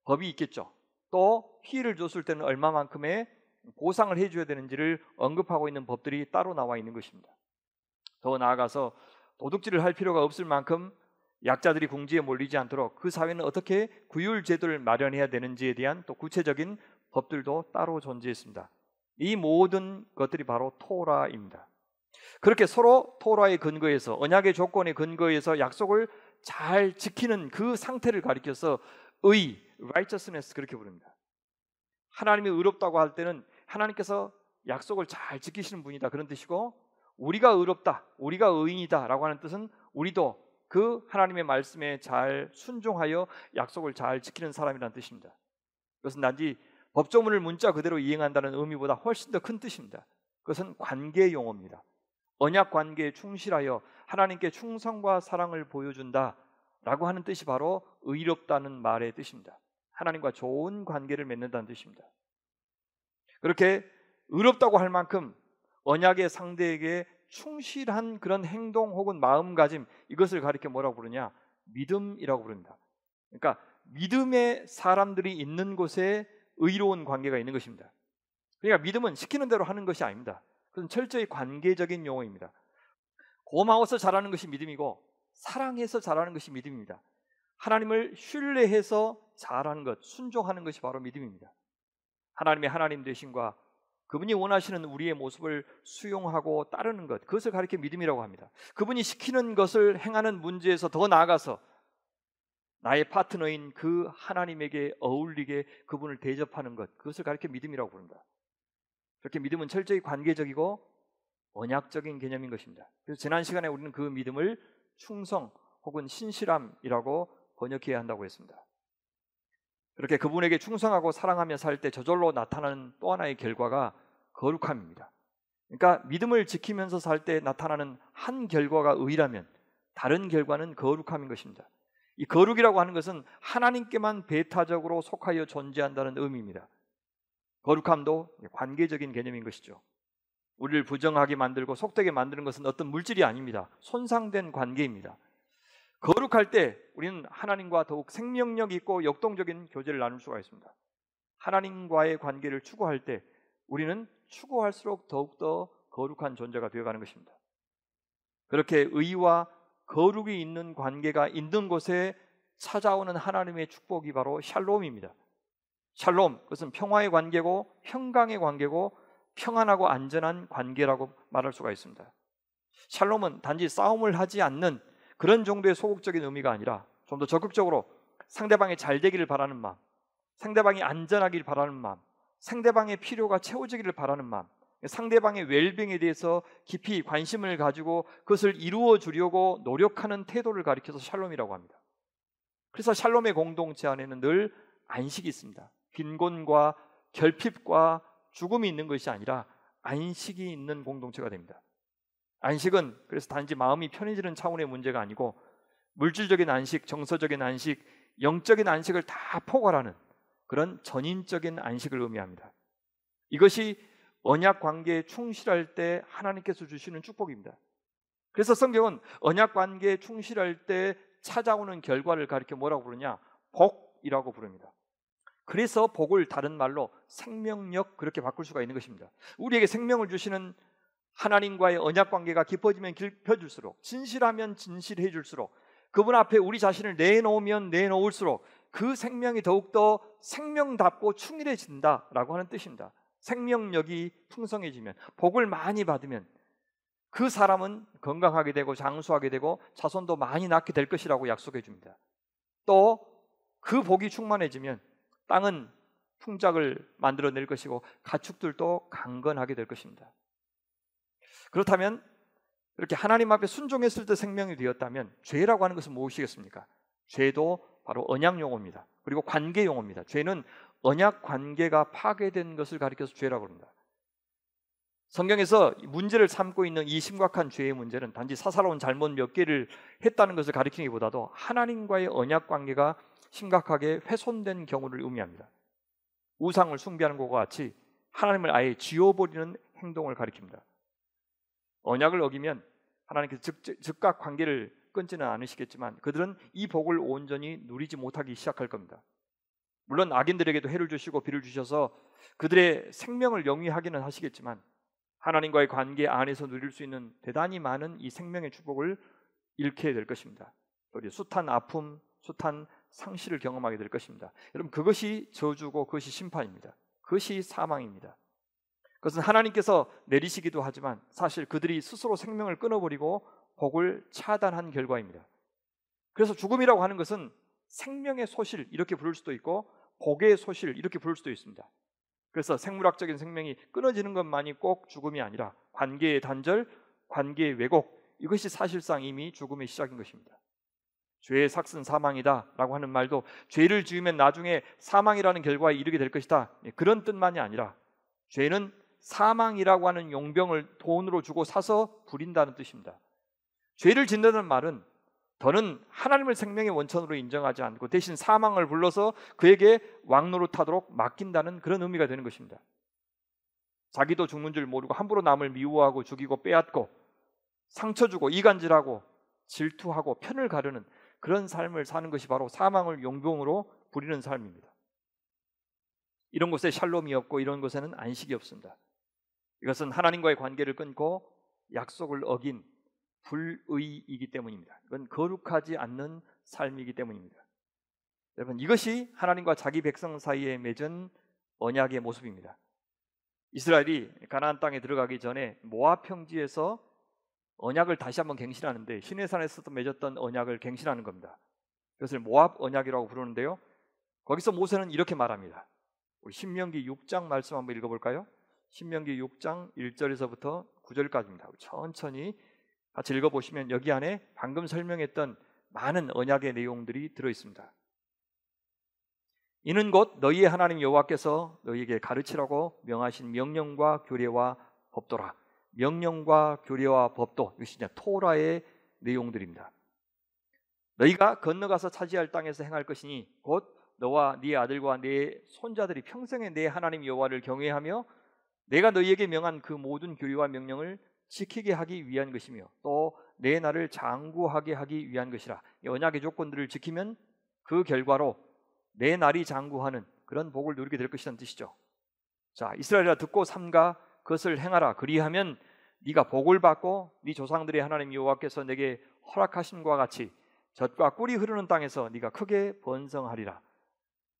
법이 있겠죠. 또 피해를 줬을 때는 얼마만큼의 보상을 해줘야 되는지를 언급하고 있는 법들이 따로 나와 있는 것입니다. 더 나아가서 도둑질을 할 필요가 없을 만큼 약자들이 궁지에 몰리지 않도록 그 사회는 어떻게 구휼 제도를 마련해야 되는지에 대한 또 구체적인 법들도 따로 존재했습니다. 이 모든 것들이 바로 토라입니다. 그렇게 서로 토라의 근거에서, 언약의 조건의 근거에서 약속을 잘 지키는 그 상태를 가리켜서 의, righteousness, 그렇게 부릅니다. 하나님이 의롭다고 할 때는 하나님께서 약속을 잘 지키시는 분이다, 그런 뜻이고, 우리가 의롭다, 우리가 의인이다 라고 하는 뜻은 우리도 그 하나님의 말씀에 잘 순종하여 약속을 잘 지키는 사람이라는 뜻입니다. 그것은 단지 법조문을 문자 그대로 이행한다는 의미보다 훨씬 더 큰 뜻입니다. 그것은 관계 용어입니다. 언약 관계에 충실하여 하나님께 충성과 사랑을 보여준다 라고 하는 뜻이 바로 의롭다는 말의 뜻입니다. 하나님과 좋은 관계를 맺는다는 뜻입니다. 그렇게 의롭다고 할 만큼 언약의 상대에게 충실한 그런 행동 혹은 마음가짐, 이것을 가리켜 뭐라고 부르냐? 믿음이라고 부릅니다. 그러니까 믿음의 사람들이 있는 곳에 의로운 관계가 있는 것입니다. 그러니까 믿음은 시키는 대로 하는 것이 아닙니다. 그건 철저히 관계적인 용어입니다. 고마워서 잘하는 것이 믿음이고 사랑해서 잘하는 것이 믿음입니다. 하나님을 신뢰해서 잘하는 것, 순종하는 것이 바로 믿음입니다. 하나님의 하나님 되심과 그분이 원하시는 우리의 모습을 수용하고 따르는 것, 그것을 가리켜 믿음이라고 합니다. 그분이 시키는 것을 행하는 문제에서 더 나아가서 나의 파트너인 그 하나님에게 어울리게 그분을 대접하는 것, 그것을 가리켜 믿음이라고 부릅니다. 그렇게 믿음은 철저히 관계적이고 언약적인 개념인 것입니다. 그래서 지난 시간에 우리는 그 믿음을 충성 혹은 신실함이라고 번역해야 한다고 했습니다. 그렇게 그분에게 충성하고 사랑하며 살 때 저절로 나타나는 또 하나의 결과가 거룩함입니다. 그러니까 믿음을 지키면서 살 때 나타나는 한 결과가 의라면 다른 결과는 거룩함인 것입니다. 이 거룩이라고 하는 것은 하나님께만 배타적으로 속하여 존재한다는 의미입니다. 거룩함도 관계적인 개념인 것이죠. 우리를 부정하게 만들고 속되게 만드는 것은 어떤 물질이 아닙니다. 손상된 관계입니다. 거룩할 때 우리는 하나님과 더욱 생명력 있고 역동적인 교제를 나눌 수가 있습니다. 하나님과의 관계를 추구할 때 우리는 추구할수록 더욱더 거룩한 존재가 되어가는 것입니다. 그렇게 의와 거룩이 있는 관계가 있는 곳에 찾아오는 하나님의 축복이 바로 샬롬입니다. 샬롬, 그것은 평화의 관계고 평강의 관계고 평안하고 안전한 관계라고 말할 수가 있습니다. 샬롬은 단지 싸움을 하지 않는 그런 정도의 소극적인 의미가 아니라 좀 더 적극적으로 상대방이 잘 되기를 바라는 마음, 상대방이 안전하기를 바라는 마음, 상대방의 필요가 채워지기를 바라는 마음, 상대방의 웰빙에 대해서 깊이 관심을 가지고 그것을 이루어 주려고 노력하는 태도를 가리켜서 샬롬이라고 합니다. 그래서 샬롬의 공동체 안에는 늘 안식이 있습니다. 빈곤과 결핍과 죽음이 있는 것이 아니라 안식이 있는 공동체가 됩니다. 안식은 그래서 단지 마음이 편해지는 차원의 문제가 아니고 물질적인 안식, 정서적인 안식, 영적인 안식을 다 포괄하는 그런 전인적인 안식을 의미합니다. 이것이 언약 관계에 충실할 때 하나님께서 주시는 축복입니다. 그래서 성경은 언약 관계에 충실할 때 찾아오는 결과를 가리켜 뭐라고 부르냐? 복이라고 부릅니다. 그래서 복을 다른 말로 생명력 그렇게 바꿀 수가 있는 것입니다. 우리에게 생명을 주시는 하나님과의 언약 관계가 깊어지면 깊어질수록, 진실하면 진실해질수록, 그분 앞에 우리 자신을 내놓으면 내놓을수록 그 생명이 더욱더 생명답고 충실해진다라고 하는 뜻입니다. 생명력이 풍성해지면, 복을 많이 받으면 그 사람은 건강하게 되고 장수하게 되고 자손도 많이 낳게 될 것이라고 약속해 줍니다. 또 그 복이 충만해지면 땅은 풍작을 만들어낼 것이고 가축들도 강건하게 될 것입니다. 그렇다면 이렇게 하나님 앞에 순종했을 때 생명이 되었다면 죄라고 하는 것은 무엇이겠습니까? 죄도 바로 언약 용어입니다. 그리고 관계 용어입니다. 죄는 언약 관계가 파괴된 것을 가리켜서 죄라고 합니다. 성경에서 문제를 삼고 있는 이 심각한 죄의 문제는 단지 사사로운 잘못 몇 개를 했다는 것을 가리키기보다도 하나님과의 언약 관계가 심각하게 훼손된 경우를 의미합니다. 우상을 숭배하는 것과 같이 하나님을 아예 지워버리는 행동을 가리킵니다. 언약을 어기면 하나님께서 즉각 관계를 끊지는 않으시겠지만 그들은 이 복을 온전히 누리지 못하기 시작할 겁니다. 물론 악인들에게도 해를 주시고 비를 주셔서 그들의 생명을 영위하기는 하시겠지만 하나님과의 관계 안에서 누릴 수 있는 대단히 많은 이 생명의 축복을 잃게 될 것입니다. 또 숱한 아픔, 숱한 상실을 경험하게 될 것입니다. 여러분, 그것이 저주고 그것이 심판입니다. 그것이 사망입니다. 그것은 하나님께서 내리시기도 하지만 사실 그들이 스스로 생명을 끊어버리고 복을 차단한 결과입니다. 그래서 죽음이라고 하는 것은 생명의 소실 이렇게 부를 수도 있고 복의 소실 이렇게 부를 수도 있습니다. 그래서 생물학적인 생명이 끊어지는 것만이 꼭 죽음이 아니라 관계의 단절, 관계의 왜곡, 이것이 사실상 이미 죽음의 시작인 것입니다. 죄의 삭은 사망이다 라고 하는 말도 죄를 지으면 나중에 사망이라는 결과에 이르게 될 것이다, 그런 뜻만이 아니라 죄는 사망이라고 하는 용병을 돈으로 주고 사서 부린다는 뜻입니다. 죄를 짓는다는 말은 더는 하나님을 생명의 원천으로 인정하지 않고 대신 사망을 불러서 그에게 왕노릇하도록 맡긴다는 그런 의미가 되는 것입니다. 자기도 죽는 줄 모르고 함부로 남을 미워하고 죽이고 빼앗고 상처 주고 이간질하고 질투하고 편을 가르는 그런 삶을 사는 것이 바로 사망을 용병으로 부리는 삶입니다. 이런 곳에 샬롬이 없고 이런 곳에는 안식이 없습니다. 이것은 하나님과의 관계를 끊고 약속을 어긴 불의이기 때문입니다. 이건 거룩하지 않는 삶이기 때문입니다. 여러분, 이것이 하나님과 자기 백성 사이에 맺은 언약의 모습입니다. 이스라엘이 가나안 땅에 들어가기 전에 모압 평지에서 언약을 다시 한번 갱신하는데 시내산에서도 맺었던 언약을 갱신하는 겁니다. 그것을 모압 언약이라고 부르는데요. 거기서 모세는 이렇게 말합니다. 우리 신명기 6장 말씀 한번 읽어볼까요? 신명기 6장 1절에서부터 9절까지입니다. 천천히 같이 읽어보시면 여기 안에 방금 설명했던 많은 언약의 내용들이 들어있습니다. 이는 곧 너희의 하나님 여호와께서 너희에게 가르치라고 명하신 명령과 교례와 법도라. 명령과 교례와 법도, 이것이 이제 토라의 내용들입니다. 너희가 건너가서 차지할 땅에서 행할 것이니 곧 너와 네 아들과 네 손자들이 평생에 내 하나님 여호와를 경외하며 내가 너희에게 명한 그 모든 교례와 명령을 지키게 하기 위한 것이며 또 내 나를 장구하게 하기 위한 것이라. 이 언약의 조건들을 지키면 그 결과로 내 날이 장구하는 그런 복을 누리게 될 것이라는 뜻이죠. 자, 이스라엘아 듣고 삼가 그것을 행하라. 그리하면 네가 복을 받고 네 조상들의 하나님 여호와께서 내게 허락하신과 같이 젖과 꿀이 흐르는 땅에서 네가 크게 번성하리라.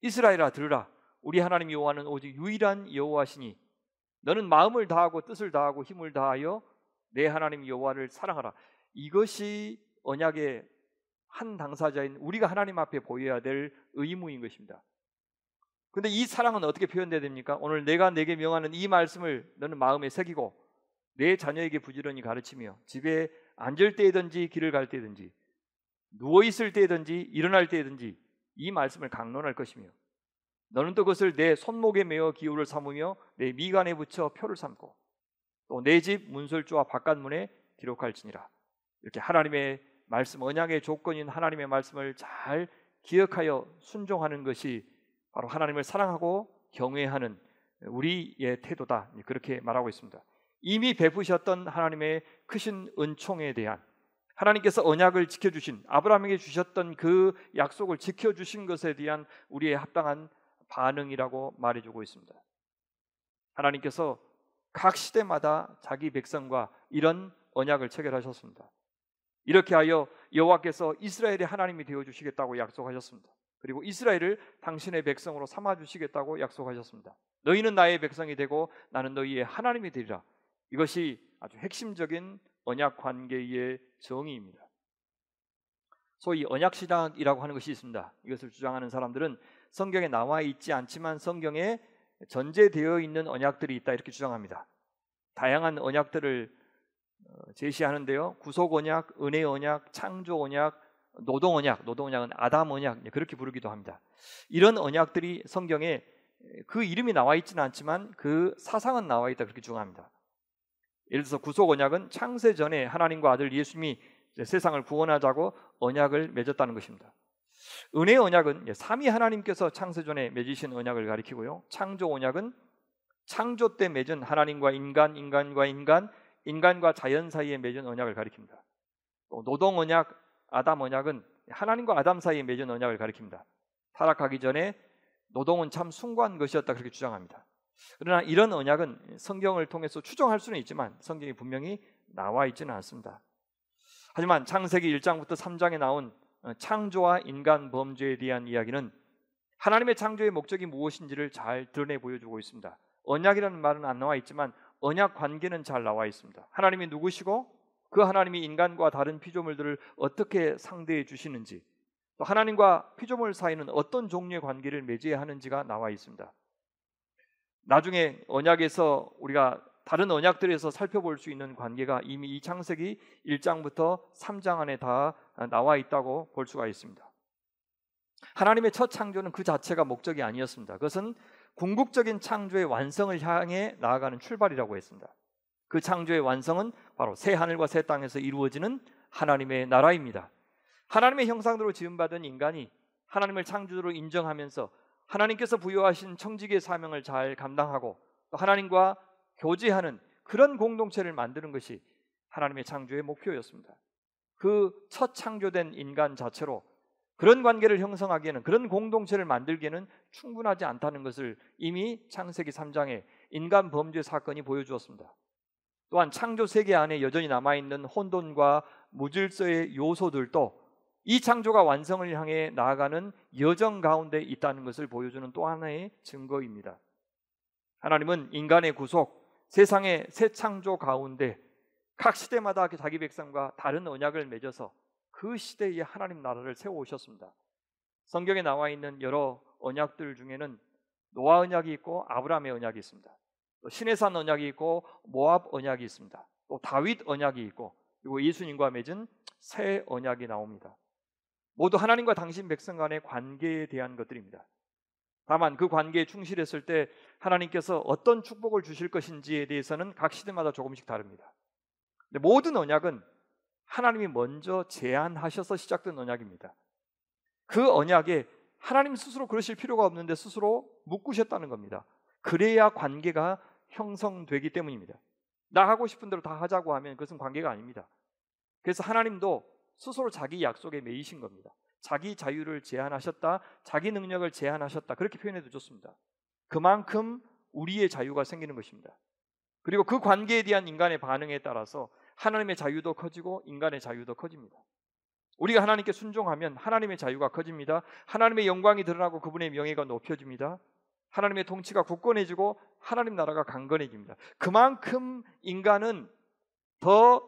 이스라엘아 들으라. 우리 하나님 여호와는 오직 유일한 여호와시니 너는 마음을 다하고 뜻을 다하고 힘을 다하여 내 하나님 여호와를 사랑하라. 이것이 언약의 한 당사자인 우리가 하나님 앞에 보여야 될 의무인 것입니다. 그런데 이 사랑은 어떻게 표현돼야 됩니까? 오늘 내가 내게 명하는 이 말씀을 너는 마음에 새기고 내 자녀에게 부지런히 가르치며 집에 앉을 때든지 길을 갈 때든지 누워있을 때든지 일어날 때든지 이 말씀을 강론할 것이며 너는 또 그것을 내 손목에 메어 기호를 삼으며 내 미간에 붙여 표를 삼고 또 내 집 문설주와 바깥문에 기록할지니라. 이렇게 하나님의 말씀, 언약의 조건인 하나님의 말씀을 잘 기억하여 순종하는 것이 바로 하나님을 사랑하고 경외하는 우리의 태도다. 그렇게 말하고 있습니다. 이미 베푸셨던 하나님의 크신 은총에 대한, 하나님께서 언약을 지켜주신, 아브라함에게 주셨던 그 약속을 지켜주신 것에 대한 우리의 합당한 반응이라고 말해주고 있습니다. 하나님께서 각 시대마다 자기 백성과 이런 언약을 체결하셨습니다. 이렇게 하여 여호와께서 이스라엘의 하나님이 되어주시겠다고 약속하셨습니다. 그리고 이스라엘을 당신의 백성으로 삼아주시겠다고 약속하셨습니다. 너희는 나의 백성이 되고 나는 너희의 하나님이 되리라. 이것이 아주 핵심적인 언약 관계의 정의입니다. 소위 언약신학이라고 하는 것이 있습니다. 이것을 주장하는 사람들은 성경에 나와 있지 않지만 성경에 전제되어 있는 언약들이 있다 이렇게 주장합니다. 다양한 언약들을 제시하는데요. 구속 언약, 은혜 언약, 창조 언약, 노동 언약, 노동 언약은 아담 언약 그렇게 부르기도 합니다. 이런 언약들이 성경에 그 이름이 나와 있지는 않지만 그 사상은 나와 있다 그렇게 주장합니다. 예를 들어서 구속 언약은 창세 전에 하나님과 아들 예수님이 세상을 구원하자고 언약을 맺었다는 것입니다. 은혜 언약은 삼위 하나님께서 창세 전에 맺으신 언약을 가리키고요. 창조 언약은 창조 때 맺은 하나님과 인간, 인간과 인간, 인간과 자연 사이에 맺은 언약을 가리킵니다. 또 노동 언약, 아담 언약은 하나님과 아담 사이에 맺은 언약을 가리킵니다. 타락하기 전에 노동은 참 숭고한 것이었다 그렇게 주장합니다. 그러나 이런 언약은 성경을 통해서 추정할 수는 있지만 성경이 분명히 나와 있지는 않습니다. 하지만 창세기 1장부터 3장에 나온 창조와 인간 범죄에 대한 이야기는 하나님의 창조의 목적이 무엇인지를 잘 드러내 보여주고 있습니다. 언약이라는 말은 안 나와 있지만 언약 관계는 잘 나와 있습니다. 하나님이 누구시고 그 하나님이 인간과 다른 피조물들을 어떻게 상대해 주시는지, 또 하나님과 피조물 사이는 어떤 종류의 관계를 맺어야 하는지가 나와 있습니다. 나중에 언약에서 우리가 다른 언약들에서 살펴볼 수 있는 관계가 이미 이 창세기 1장부터 3장 안에 다 나와 있다고 볼 수가 있습니다. 하나님의 첫 창조는 그 자체가 목적이 아니었습니다. 그것은 궁극적인 창조의 완성을 향해 나아가는 출발이라고 했습니다. 그 창조의 완성은 바로 새 하늘과 새 땅에서 이루어지는 하나님의 나라입니다. 하나님의 형상대로 지음받은 인간이 하나님을 창조주로 인정하면서 하나님께서 부여하신 청지기의 사명을 잘 감당하고 또 하나님과 교제하는 그런 공동체를 만드는 것이 하나님의 창조의 목표였습니다. 그 첫 창조된 인간 자체로 그런 관계를 형성하기에는, 그런 공동체를 만들기에는 충분하지 않다는 것을 이미 창세기 3장에 인간 범죄 사건이 보여주었습니다. 또한 창조 세계 안에 여전히 남아있는 혼돈과 무질서의 요소들도 이 창조가 완성을 향해 나아가는 여정 가운데 있다는 것을 보여주는 또 하나의 증거입니다. 하나님은 인간의 구속, 세상의 새 창조 가운데 각 시대마다 자기 백성과 다른 언약을 맺어서 그 시대에 하나님 나라를 세워오셨습니다. 성경에 나와 있는 여러 언약들 중에는 노아 언약이 있고 아브라함의 언약이 있습니다. 또 시내산 언약이 있고 모압 언약이 있습니다. 또 다윗 언약이 있고 그리고 예수님과 맺은 새 언약이 나옵니다. 모두 하나님과 당신 백성 간의 관계에 대한 것들입니다. 다만 그 관계에 충실했을 때 하나님께서 어떤 축복을 주실 것인지에 대해서는 각 시대마다 조금씩 다릅니다. 근데 모든 언약은 하나님이 먼저 제안하셔서 시작된 언약입니다. 그 언약에 하나님 스스로 그러실 필요가 없는데 스스로 묶으셨다는 겁니다. 그래야 관계가 형성되기 때문입니다. 나 하고 싶은 대로 다 하자고 하면 그것은 관계가 아닙니다. 그래서 하나님도 스스로 자기 약속에 매이신 겁니다. 자기 자유를 제한하셨다, 자기 능력을 제한하셨다, 그렇게 표현해도 좋습니다. 그만큼 우리의 자유가 생기는 것입니다. 그리고 그 관계에 대한 인간의 반응에 따라서 하나님의 자유도 커지고 인간의 자유도 커집니다. 우리가 하나님께 순종하면 하나님의 자유가 커집니다. 하나님의 영광이 드러나고 그분의 명예가 높여집니다. 하나님의 통치가 굳건해지고 하나님 나라가 강건해집니다. 그만큼 인간은 더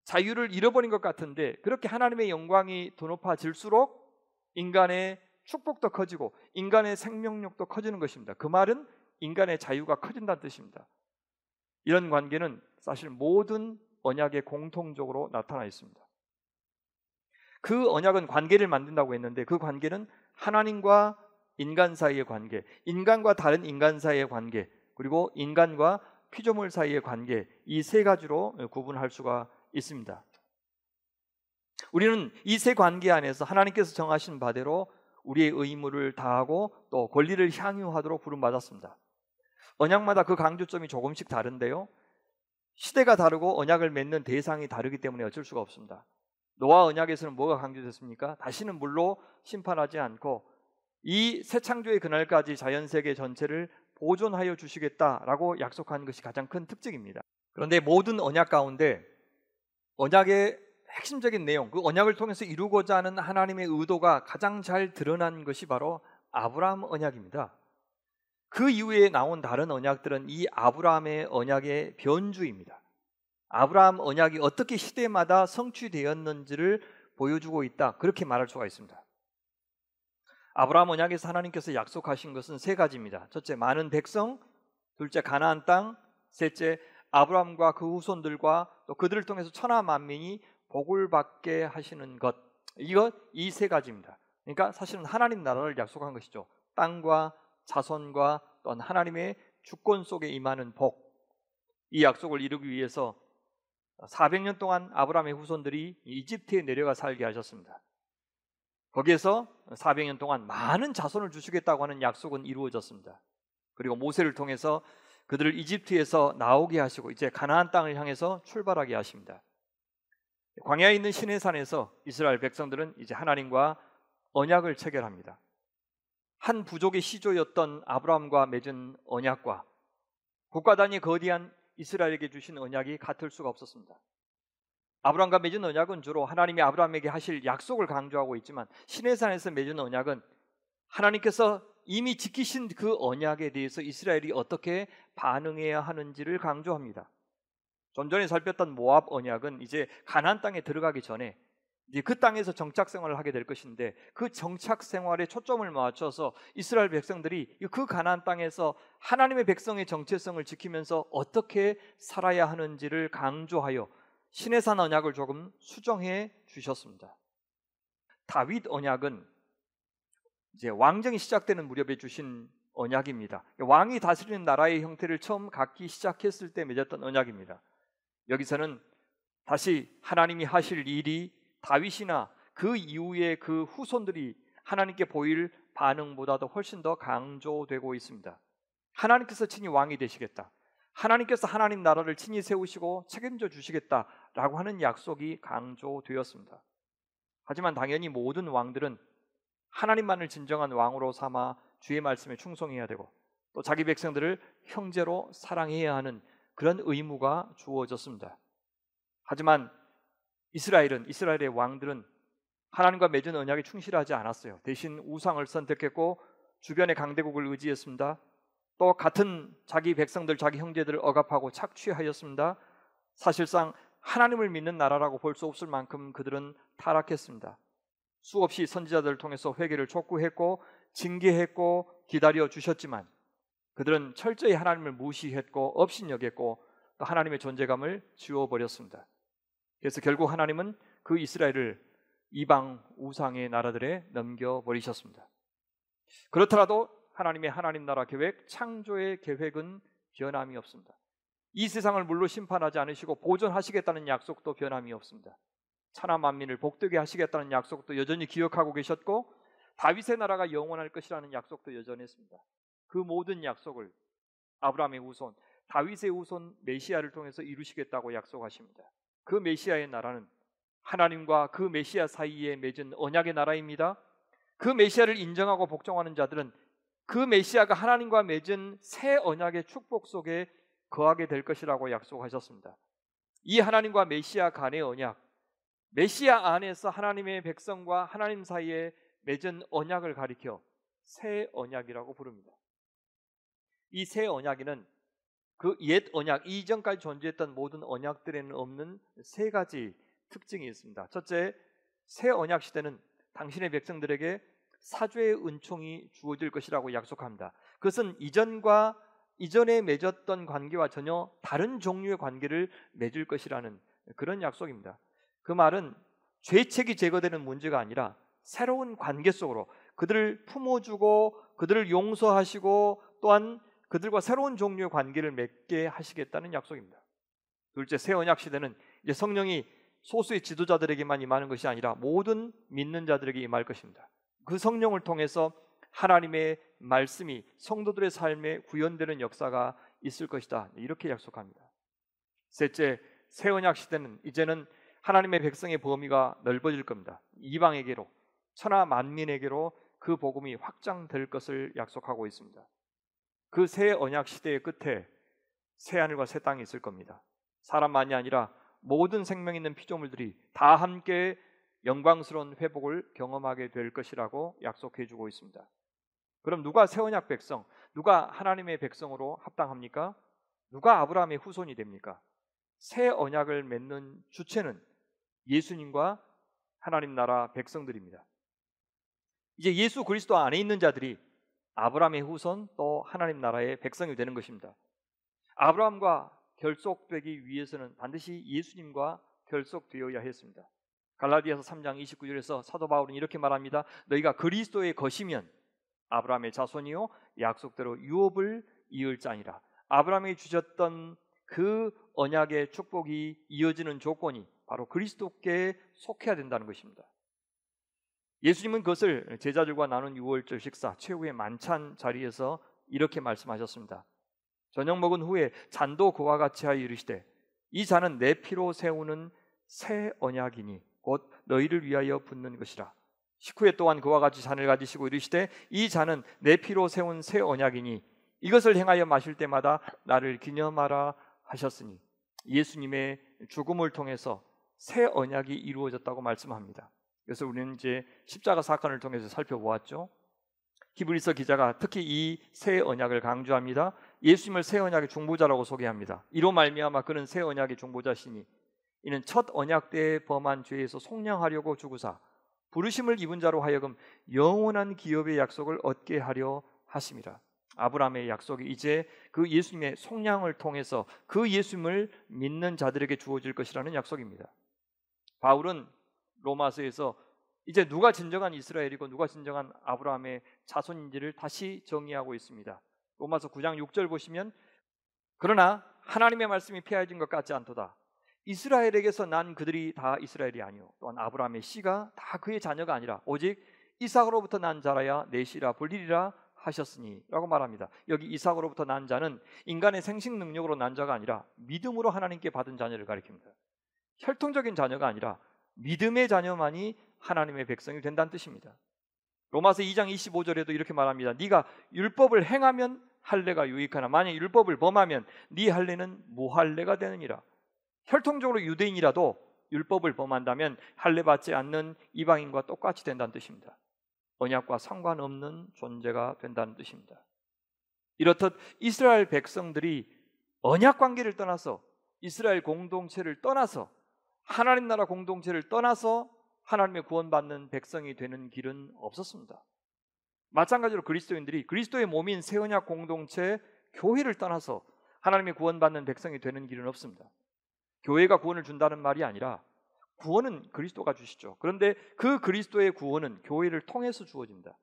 자유를 잃어버린 것 같은데, 그렇게 하나님의 영광이 더 높아질수록 인간의 축복도 커지고 인간의 생명력도 커지는 것입니다. 그 말은 인간의 자유가 커진다는 뜻입니다. 이런 관계는 사실 모든 언약에 공통적으로 나타나 있습니다. 그 언약은 관계를 만든다고 했는데, 그 관계는 하나님과 인간 사이의 관계, 인간과 다른 인간 사이의 관계, 그리고 인간과 피조물 사이의 관계, 이 세 가지로 구분할 수가 있습니다. 우리는 이 세 관계 안에서 하나님께서 정하신 바대로 우리의 의무를 다하고 또 권리를 향유하도록 부름받았습니다. 언약마다 그 강조점이 조금씩 다른데요, 시대가 다르고 언약을 맺는 대상이 다르기 때문에 어쩔 수가 없습니다. 노아 언약에서는 뭐가 강조됐습니까? 다시는 물로 심판하지 않고 이 새 창조의 그날까지 자연세계 전체를 보존하여 주시겠다라고 약속한 것이 가장 큰 특징입니다. 그런데 모든 언약 가운데 언약의 핵심적인 내용, 그 언약을 통해서 이루고자 하는 하나님의 의도가 가장 잘 드러난 것이 바로 아브라함 언약입니다. 그 이후에 나온 다른 언약들은 이 아브라함의 언약의 변주입니다. 아브라함 언약이 어떻게 시대마다 성취되었는지를 보여주고 있다, 그렇게 말할 수가 있습니다. 아브라함 언약에서 하나님께서 약속하신 것은 세 가지입니다. 첫째, 많은 백성; 둘째, 가나안 땅; 셋째, 아브라함과 그 후손들과 또 그들을 통해서 천하 만민이 복을 받게 하시는 것. 이 세 가지입니다. 그러니까 사실은 하나님 나라를 약속한 것이죠. 땅과 자손과 또한 하나님의 주권 속에 임하는 복. 이 약속을 이루기 위해서 400년 동안 아브라함의 후손들이 이집트에 내려가 살게 하셨습니다. 거기에서 400년 동안 많은 자손을 주시겠다고 하는 약속은 이루어졌습니다. 그리고 모세를 통해서 그들을 이집트에서 나오게 하시고 이제 가나안 땅을 향해서 출발하게 하십니다. 광야에 있는 시내산에서 이스라엘 백성들은 이제 하나님과 언약을 체결합니다. 한 부족의 시조였던 아브라함과 맺은 언약과 국가 단위의 거대한 이스라엘에게 주신 언약이 같을 수가 없었습니다. 아브라함과 맺은 언약은 주로 하나님이 아브라함에게 하실 약속을 강조하고 있지만, 시내산에서 맺은 언약은 하나님께서 이미 지키신 그 언약에 대해서 이스라엘이 어떻게 반응해야 하는지를 강조합니다. 좀 전에 살폈던 모압 언약은 이제 가나안 땅에 들어가기 전에 이제 그 땅에서 정착 생활을 하게 될 것인데, 그 정착 생활에 초점을 맞춰서 이스라엘 백성들이 그 가나안 땅에서 하나님의 백성의 정체성을 지키면서 어떻게 살아야 하는지를 강조하여 시내산 언약을 조금 수정해 주셨습니다. 다윗 언약은 이제 왕정이 시작되는 무렵에 주신 언약입니다. 왕이 다스리는 나라의 형태를 처음 갖기 시작했을 때 맺었던 언약입니다. 여기서는 다시 하나님이 하실 일이 다윗이나 그 이후에 그 후손들이 하나님께 보일 반응보다도 훨씬 더 강조되고 있습니다. 하나님께서 친히 왕이 되시겠다, 하나님께서 하나님 나라를 친히 세우시고 책임져 주시겠다라고 하는 약속이 강조되었습니다. 하지만 당연히 모든 왕들은 하나님만을 진정한 왕으로 삼아 주의 말씀에 충성해야 되고 또 자기 백성들을 형제로 사랑해야 하는 그런 의무가 주어졌습니다. 하지만 이스라엘의 왕들은 하나님과 맺은 언약에 충실하지 않았어요. 대신 우상을 선택했고 주변의 강대국을 의지했습니다. 또 같은 자기 백성들, 자기 형제들을 억압하고 착취하였습니다. 사실상 하나님을 믿는 나라라고 볼 수 없을 만큼 그들은 타락했습니다. 수없이 선지자들을 통해서 회개를 촉구했고 징계했고 기다려 주셨지만 그들은 철저히 하나님을 무시했고 업신여겼고 또 하나님의 존재감을 지워버렸습니다. 그래서 결국 하나님은 그 이스라엘을 이방 우상의 나라들에 넘겨버리셨습니다. 그렇더라도 하나님의 하나님 나라 계획, 창조의 계획은 변함이 없습니다. 이 세상을 물로 심판하지 않으시고 보존하시겠다는 약속도 변함이 없습니다. 천하 만민을 복되게 하시겠다는 약속도 여전히 기억하고 계셨고, 다윗의 나라가 영원할 것이라는 약속도 여전했습니다. 그 모든 약속을 아브라함의 후손, 다윗의 후손 메시아를 통해서 이루시겠다고 약속하십니다. 그 메시아의 나라는 하나님과 그 메시아 사이에 맺은 언약의 나라입니다. 그 메시아를 인정하고 복종하는 자들은 그 메시아가 하나님과 맺은 새 언약의 축복 속에 거하게 될 것이라고 약속하셨습니다. 이 하나님과 메시아 간의 언약, 메시아 안에서 하나님의 백성과 하나님 사이에 맺은 언약을 가리켜 새 언약이라고 부릅니다. 이 새 언약에는 그 옛 언약, 이전까지 존재했던 모든 언약들에는 없는 세 가지 특징이 있습니다. 첫째, 새 언약 시대는 당신의 백성들에게 사죄의 은총이 주어질 것이라고 약속합니다. 그것은 이전에 맺었던 관계와 전혀 다른 종류의 관계를 맺을 것이라는 그런 약속입니다. 그 말은 죄책이 제거되는 문제가 아니라 새로운 관계 속으로 그들을 품어주고 그들을 용서하시고 또한 그들과 새로운 종류의 관계를 맺게 하시겠다는 약속입니다. 둘째, 새 언약 시대는 이제 성령이 소수의 지도자들에게만 임하는 것이 아니라 모든 믿는 자들에게 임할 것입니다. 그 성령을 통해서 하나님의 말씀이 성도들의 삶에 구현되는 역사가 있을 것이다, 이렇게 약속합니다. 셋째, 새 언약 시대는 이제는 하나님의 백성의 범위가 넓어질 겁니다. 이방에게로, 천하 만민에게로 그 복음이 확장될 것을 약속하고 있습니다. 그 새 언약 시대의 끝에 새 하늘과 새 땅이 있을 겁니다. 사람만이 아니라 모든 생명 있는 피조물들이 다 함께 영광스러운 회복을 경험하게 될 것이라고 약속해 주고 있습니다. 그럼 누가 새 언약 백성, 누가 하나님의 백성으로 합당합니까? 누가 아브라함의 후손이 됩니까? 새 언약을 맺는 주체는 예수님과 하나님 나라 백성들입니다. 이제 예수 그리스도 안에 있는 자들이 아브라함의 후손 또 하나님 나라의 백성이 되는 것입니다. 아브라함과 결속되기 위해서는 반드시 예수님과 결속되어야 했습니다. 갈라디아서 3장 29절에서 사도 바울은 이렇게 말합니다. 너희가 그리스도의 것이면 아브라함의 자손이요 약속대로 유업을 이을 자니라. 아브라함이 주셨던 그 언약의 축복이 이어지는 조건이 바로 그리스도께 속해야 된다는 것입니다. 예수님은 그것을 제자들과 나눈 유월절 식사 최후의 만찬 자리에서 이렇게 말씀하셨습니다. 저녁 먹은 후에 잔도 그와 같이 하여 이르시되 이 잔은 내 피로 세우는 새 언약이니 곧 너희를 위하여 붓는 것이라. 식후에 또한 그와 같이 잔을 가지시고 이르시되 이 잔은 내 피로 세운 새 언약이니 이것을 행하여 마실 때마다 나를 기념하라 하셨으니 예수님의 죽음을 통해서 새 언약이 이루어졌다고 말씀합니다. 그래서 우리는 이제 십자가 사건을 통해서 살펴보았죠. 히브리서 기자가 특히 이 새 언약을 강조합니다. 예수님을 새 언약의 중보자라고 소개합니다. 이로 말미암아 그는 새 언약의 중보자시니 이는 첫 언약 때에 범한 죄에서 속량하려고 주구사 부르심을 입은 자로 하여금 영원한 기업의 약속을 얻게 하려 하심이라. 아브라함의 약속이 이제 그 예수님의 속량을 통해서 그 예수님을 믿는 자들에게 주어질 것이라는 약속입니다. 바울은 로마서에서 이제 누가 진정한 이스라엘이고 누가 진정한 아브라함의 자손인지를 다시 정의하고 있습니다. 로마서 9장 6절 보시면 그러나 하나님의 말씀이 폐하여진 것 같지 않도다. 이스라엘에게서 난 그들이 다 이스라엘이 아니요 또한 아브라함의 씨가 다 그의 자녀가 아니라 오직 이삭으로부터 난 자라야 내 씨라 불리리라 하셨으니 라고 말합니다. 여기 이삭으로부터 난 자는 인간의 생식 능력으로 난 자가 아니라 믿음으로 하나님께 받은 자녀를 가리킵니다. 혈통적인 자녀가 아니라 믿음의 자녀만이 하나님의 백성이 된다는 뜻입니다. 로마서 2장 25절에도 이렇게 말합니다. 네가 율법을 행하면 할례가 유익하나 만약 율법을 범하면 네 할례는 무할례가 되느니라. 혈통적으로 유대인이라도 율법을 범한다면 할례 받지 않는 이방인과 똑같이 된다는 뜻입니다. 언약과 상관없는 존재가 된다는 뜻입니다. 이렇듯 이스라엘 백성들이 언약 관계를 떠나서 이스라엘 공동체를 떠나서 하나님 나라 공동체를 떠나서 하나님의 구원받는 백성이 되는 길은 없었습니다. 마찬가지로 그리스도인들이 그리스도의 몸인 새 언약 공동체 교회를 떠나서 하나님의 구원받는 백성이 되는 길은 없습니다. 교회가 구원을 준다는 말이 아니라 구원은 그리스도가 주시죠. 그런데 그 그리스도의 구원은 교회를 통해서 주어집니다.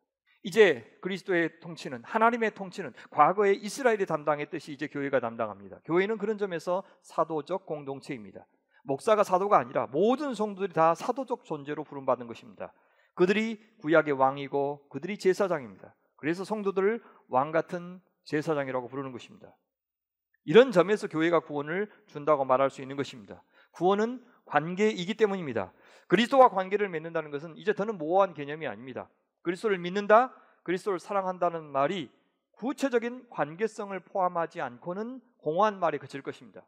이제 그리스도의 통치는, 하나님의 통치는 과거에 이스라엘이 담당했듯이 이제 교회가 담당합니다. 교회는 그런 점에서 사도적 공동체입니다. 목사가 사도가 아니라 모든 성도들이 다 사도적 존재로 부름받은 것입니다. 그들이 구약의 왕이고 그들이 제사장입니다. 그래서 성도들을 왕 같은 제사장이라고 부르는 것입니다. 이런 점에서 교회가 구원을 준다고 말할 수 있는 것입니다. 구원은 관계이기 때문입니다. 그리스도와 관계를 맺는다는 것은 이제 더는 모호한 개념이 아닙니다. 그리스도를 믿는다, 그리스도를 사랑한다는 말이 구체적인 관계성을 포함하지 않고는 공허한 말에 그칠 것입니다.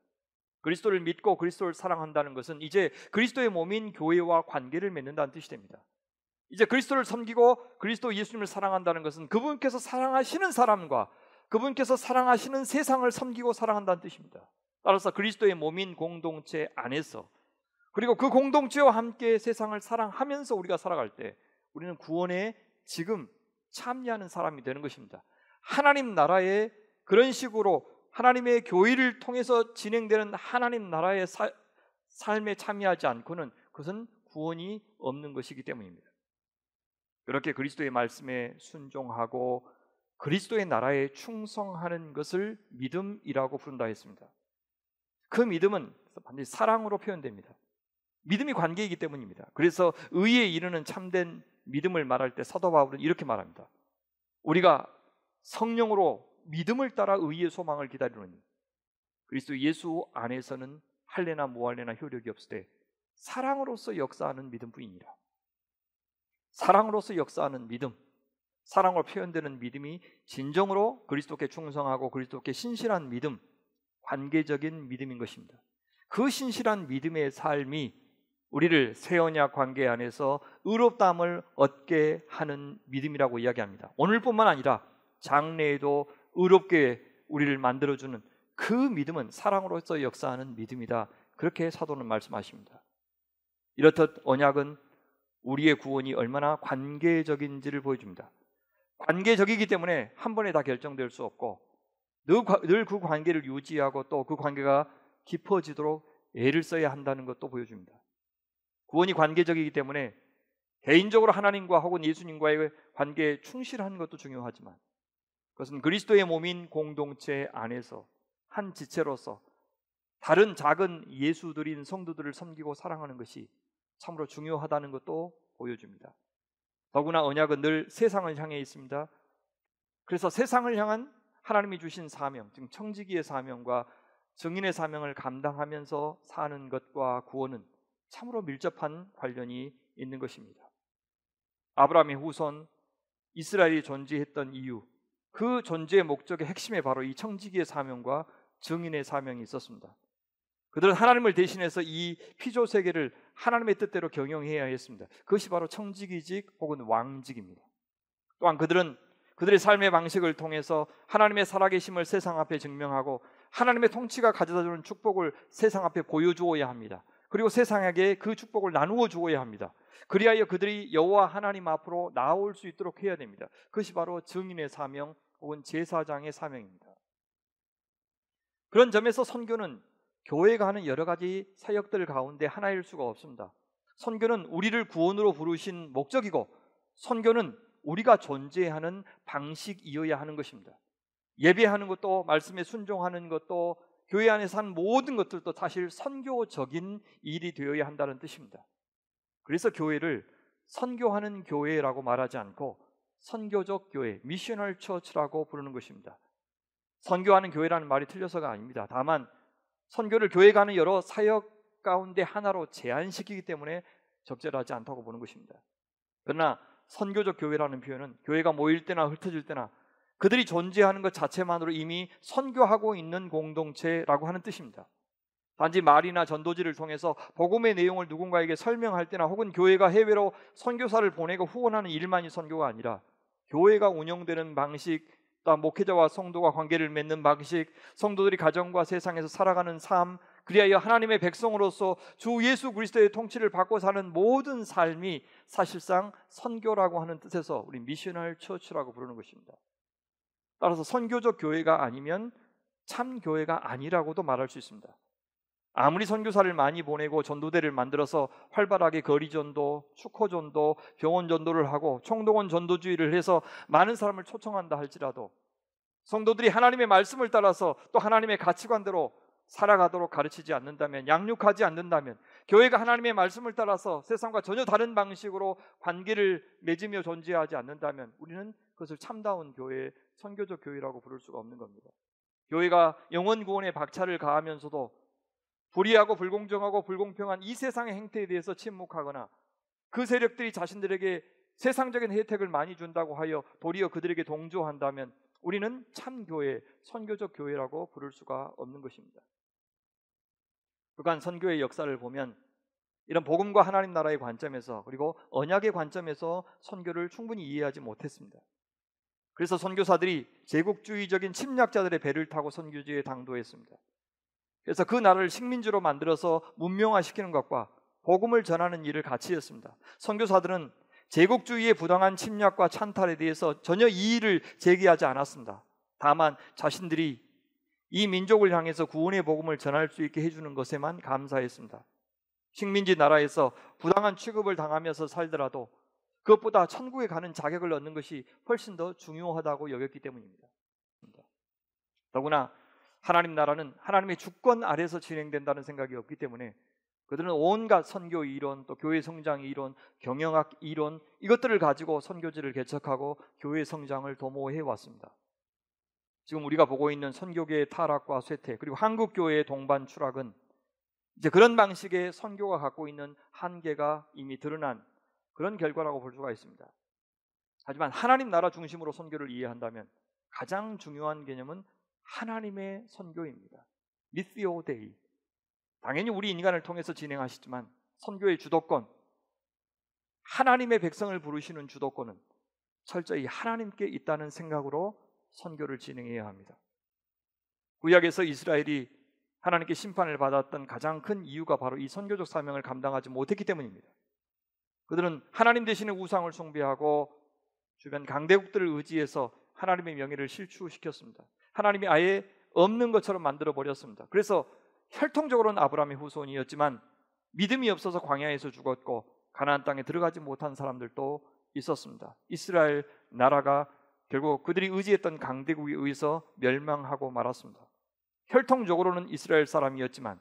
그리스도를 믿고 그리스도를 사랑한다는 것은 이제 그리스도의 몸인 교회와 관계를 맺는다는 뜻이 됩니다. 이제 그리스도를 섬기고 그리스도 예수님을 사랑한다는 것은 그분께서 사랑하시는 사람과 그분께서 사랑하시는 세상을 섬기고 사랑한다는 뜻입니다. 따라서 그리스도의 몸인 공동체 안에서, 그리고 그 공동체와 함께 세상을 사랑하면서 우리가 살아갈 때 우리는 구원에 지금 참여하는 사람이 되는 것입니다. 하나님 나라에 그런 식으로 하나님의 교회를 통해서 진행되는 하나님 나라의 삶에 참여하지 않고는 그것은 구원이 없는 것이기 때문입니다. 그렇게 그리스도의 말씀에 순종하고 그리스도의 나라에 충성하는 것을 믿음이라고 부른다 했습니다. 그 믿음은 반드시 사랑으로 표현됩니다. 믿음이 관계이기 때문입니다. 그래서 의에 이르는 참된 믿음을 말할 때 사도 바울은 이렇게 말합니다. 우리가 성령으로 믿음을 따라 의의 소망을 기다리노니 그리스도 예수 안에서는 할례나 무할례나 효력이 없으되 사랑으로서 역사하는 믿음뿐이니라. 사랑으로서 역사하는 믿음, 사랑으로 표현되는 믿음이 진정으로 그리스도께 충성하고 그리스도께 신실한 믿음, 관계적인 믿음인 것입니다. 그 신실한 믿음의 삶이 우리를 새 언약 관계 안에서 의롭다함을 얻게 하는 믿음이라고 이야기합니다. 오늘뿐만 아니라 장래에도 의롭게 우리를 만들어주는 그 믿음은 사랑으로서 역사하는 믿음이다. 그렇게 사도는 말씀하십니다. 이렇듯 언약은 우리의 구원이 얼마나 관계적인지를 보여줍니다. 관계적이기 때문에 한 번에 다 결정될 수 없고 늘 그 관계를 유지하고 또 그 관계가 깊어지도록 애를 써야 한다는 것도 보여줍니다. 구원이 관계적이기 때문에 개인적으로 하나님과 혹은 예수님과의 관계에 충실한 것도 중요하지만 그것은 그리스도의 몸인 공동체 안에서 한 지체로서 다른 작은 예수들인 성도들을 섬기고 사랑하는 것이 참으로 중요하다는 것도 보여줍니다. 더구나 언약은 늘 세상을 향해 있습니다. 그래서 세상을 향한 하나님이 주신 사명, 즉 청지기의 사명과 증인의 사명을 감당하면서 사는 것과 구원은 참으로 밀접한 관련이 있는 것입니다. 아브라함의 후손 이스라엘이 존재했던 이유, 그 존재의 목적의 핵심에 바로 이 청지기의 사명과 증인의 사명이 있었습니다. 그들은 하나님을 대신해서 이 피조 세계를 하나님의 뜻대로 경영해야 했습니다. 그것이 바로 청지기직 혹은 왕직입니다. 또한 그들은 그들의 삶의 방식을 통해서 하나님의 살아계심을 세상 앞에 증명하고 하나님의 통치가 가져다주는 축복을 세상 앞에 보여주어야 합니다. 그리고 세상에게 그 축복을 나누어 주어야 합니다. 그리하여 그들이 여호와 하나님 앞으로 나올 수 있도록 해야 됩니다. 그것이 바로 증인의 사명 혹은 제사장의 사명입니다. 그런 점에서 선교는 교회가 하는 여러 가지 사역들 가운데 하나일 수가 없습니다. 선교는 우리를 구원으로 부르신 목적이고 선교는 우리가 존재하는 방식이어야 하는 것입니다. 예배하는 것도 말씀에 순종하는 것도 교회 안에서 하는 모든 것들도 사실 선교적인 일이 되어야 한다는 뜻입니다. 그래서 교회를 선교하는 교회라고 말하지 않고 선교적 교회, 미셔널 처치라고 부르는 것입니다. 선교하는 교회라는 말이 틀려서가 아닙니다. 다만 선교를 교회가 하는 여러 사역 가운데 하나로 제한시키기 때문에 적절하지 않다고 보는 것입니다. 그러나 선교적 교회라는 표현은 교회가 모일 때나 흩어질 때나 그들이 존재하는 것 자체만으로 이미 선교하고 있는 공동체라고 하는 뜻입니다. 단지 말이나 전도지를 통해서 복음의 내용을 누군가에게 설명할 때나 혹은 교회가 해외로 선교사를 보내고 후원하는 일만이 선교가 아니라 교회가 운영되는 방식, 또 목회자와 성도가 관계를 맺는 방식, 성도들이 가정과 세상에서 살아가는 삶, 그리하여 하나님의 백성으로서 주 예수 그리스도의 통치를 받고 사는 모든 삶이 사실상 선교라고 하는 뜻에서 우리 미셔널 처치라고 부르는 것입니다. 따라서 선교적 교회가 아니면 참 교회가 아니라고도 말할 수 있습니다. 아무리 선교사를 많이 보내고 전도대를 만들어서 활발하게 거리 전도, 축호 전도, 병원 전도를 하고 총동원 전도주의를 해서 많은 사람을 초청한다 할지라도 성도들이 하나님의 말씀을 따라서 또 하나님의 가치관대로 살아가도록 가르치지 않는다면, 양육하지 않는다면, 교회가 하나님의 말씀을 따라서 세상과 전혀 다른 방식으로 관계를 맺으며 존재하지 않는다면 우리는 그것을 참다운 교회, 선교적 교회라고 부를 수가 없는 겁니다. 교회가 영혼 구원에 박차를 가하면서도 불의하고 불공정하고 불공평한 이 세상의 행태에 대해서 침묵하거나 그 세력들이 자신들에게 세상적인 혜택을 많이 준다고 하여 도리어 그들에게 동조한다면 우리는 참교회, 선교적 교회라고 부를 수가 없는 것입니다. 그간 선교의 역사를 보면 이런 복음과 하나님 나라의 관점에서, 그리고 언약의 관점에서 선교를 충분히 이해하지 못했습니다. 그래서 선교사들이 제국주의적인 침략자들의 배를 타고 선교지에 당도했습니다. 그래서 그 나라를 식민지로 만들어서 문명화시키는 것과 복음을 전하는 일을 같이 했습니다. 선교사들은 제국주의의 부당한 침략과 찬탈에 대해서 전혀 이의를 제기하지 않았습니다. 다만 자신들이 이 민족을 향해서 구원의 복음을 전할 수 있게 해주는 것에만 감사했습니다. 식민지 나라에서 부당한 취급을 당하면서 살더라도 그것보다 천국에 가는 자격을 얻는 것이 훨씬 더 중요하다고 여겼기 때문입니다. 더구나 하나님 나라는 하나님의 주권 아래서 진행된다는 생각이 없기 때문에 그들은 온갖 선교 이론, 또 교회 성장 이론, 경영학 이론, 이것들을 가지고 선교지를 개척하고 교회 성장을 도모해 왔습니다. 지금 우리가 보고 있는 선교계의 타락과 쇠퇴, 그리고 한국 교회의 동반 추락은 이제 그런 방식의 선교가 갖고 있는 한계가 이미 드러난 그런 결과라고 볼 수가 있습니다. 하지만 하나님 나라 중심으로 선교를 이해한다면 가장 중요한 개념은 하나님의 선교입니다. 미시오 데이. 당연히 우리 인간을 통해서 진행하시지만 선교의 주도권, 하나님의 백성을 부르시는 주도권은 철저히 하나님께 있다는 생각으로 선교를 진행해야 합니다. 구약에서 이스라엘이 하나님께 심판을 받았던 가장 큰 이유가 바로 이 선교적 사명을 감당하지 못했기 때문입니다. 그들은 하나님 대신에 우상을 숭배하고 주변 강대국들을 의지해서 하나님의 명예를 실추시켰습니다. 하나님이 아예 없는 것처럼 만들어 버렸습니다. 그래서 혈통적으로는 아브라함의 후손이었지만 믿음이 없어서 광야에서 죽었고 가나안 땅에 들어가지 못한 사람들도 있었습니다. 이스라엘 나라가 결국 그들이 의지했던 강대국에 의해서 멸망하고 말았습니다. 혈통적으로는 이스라엘 사람이었지만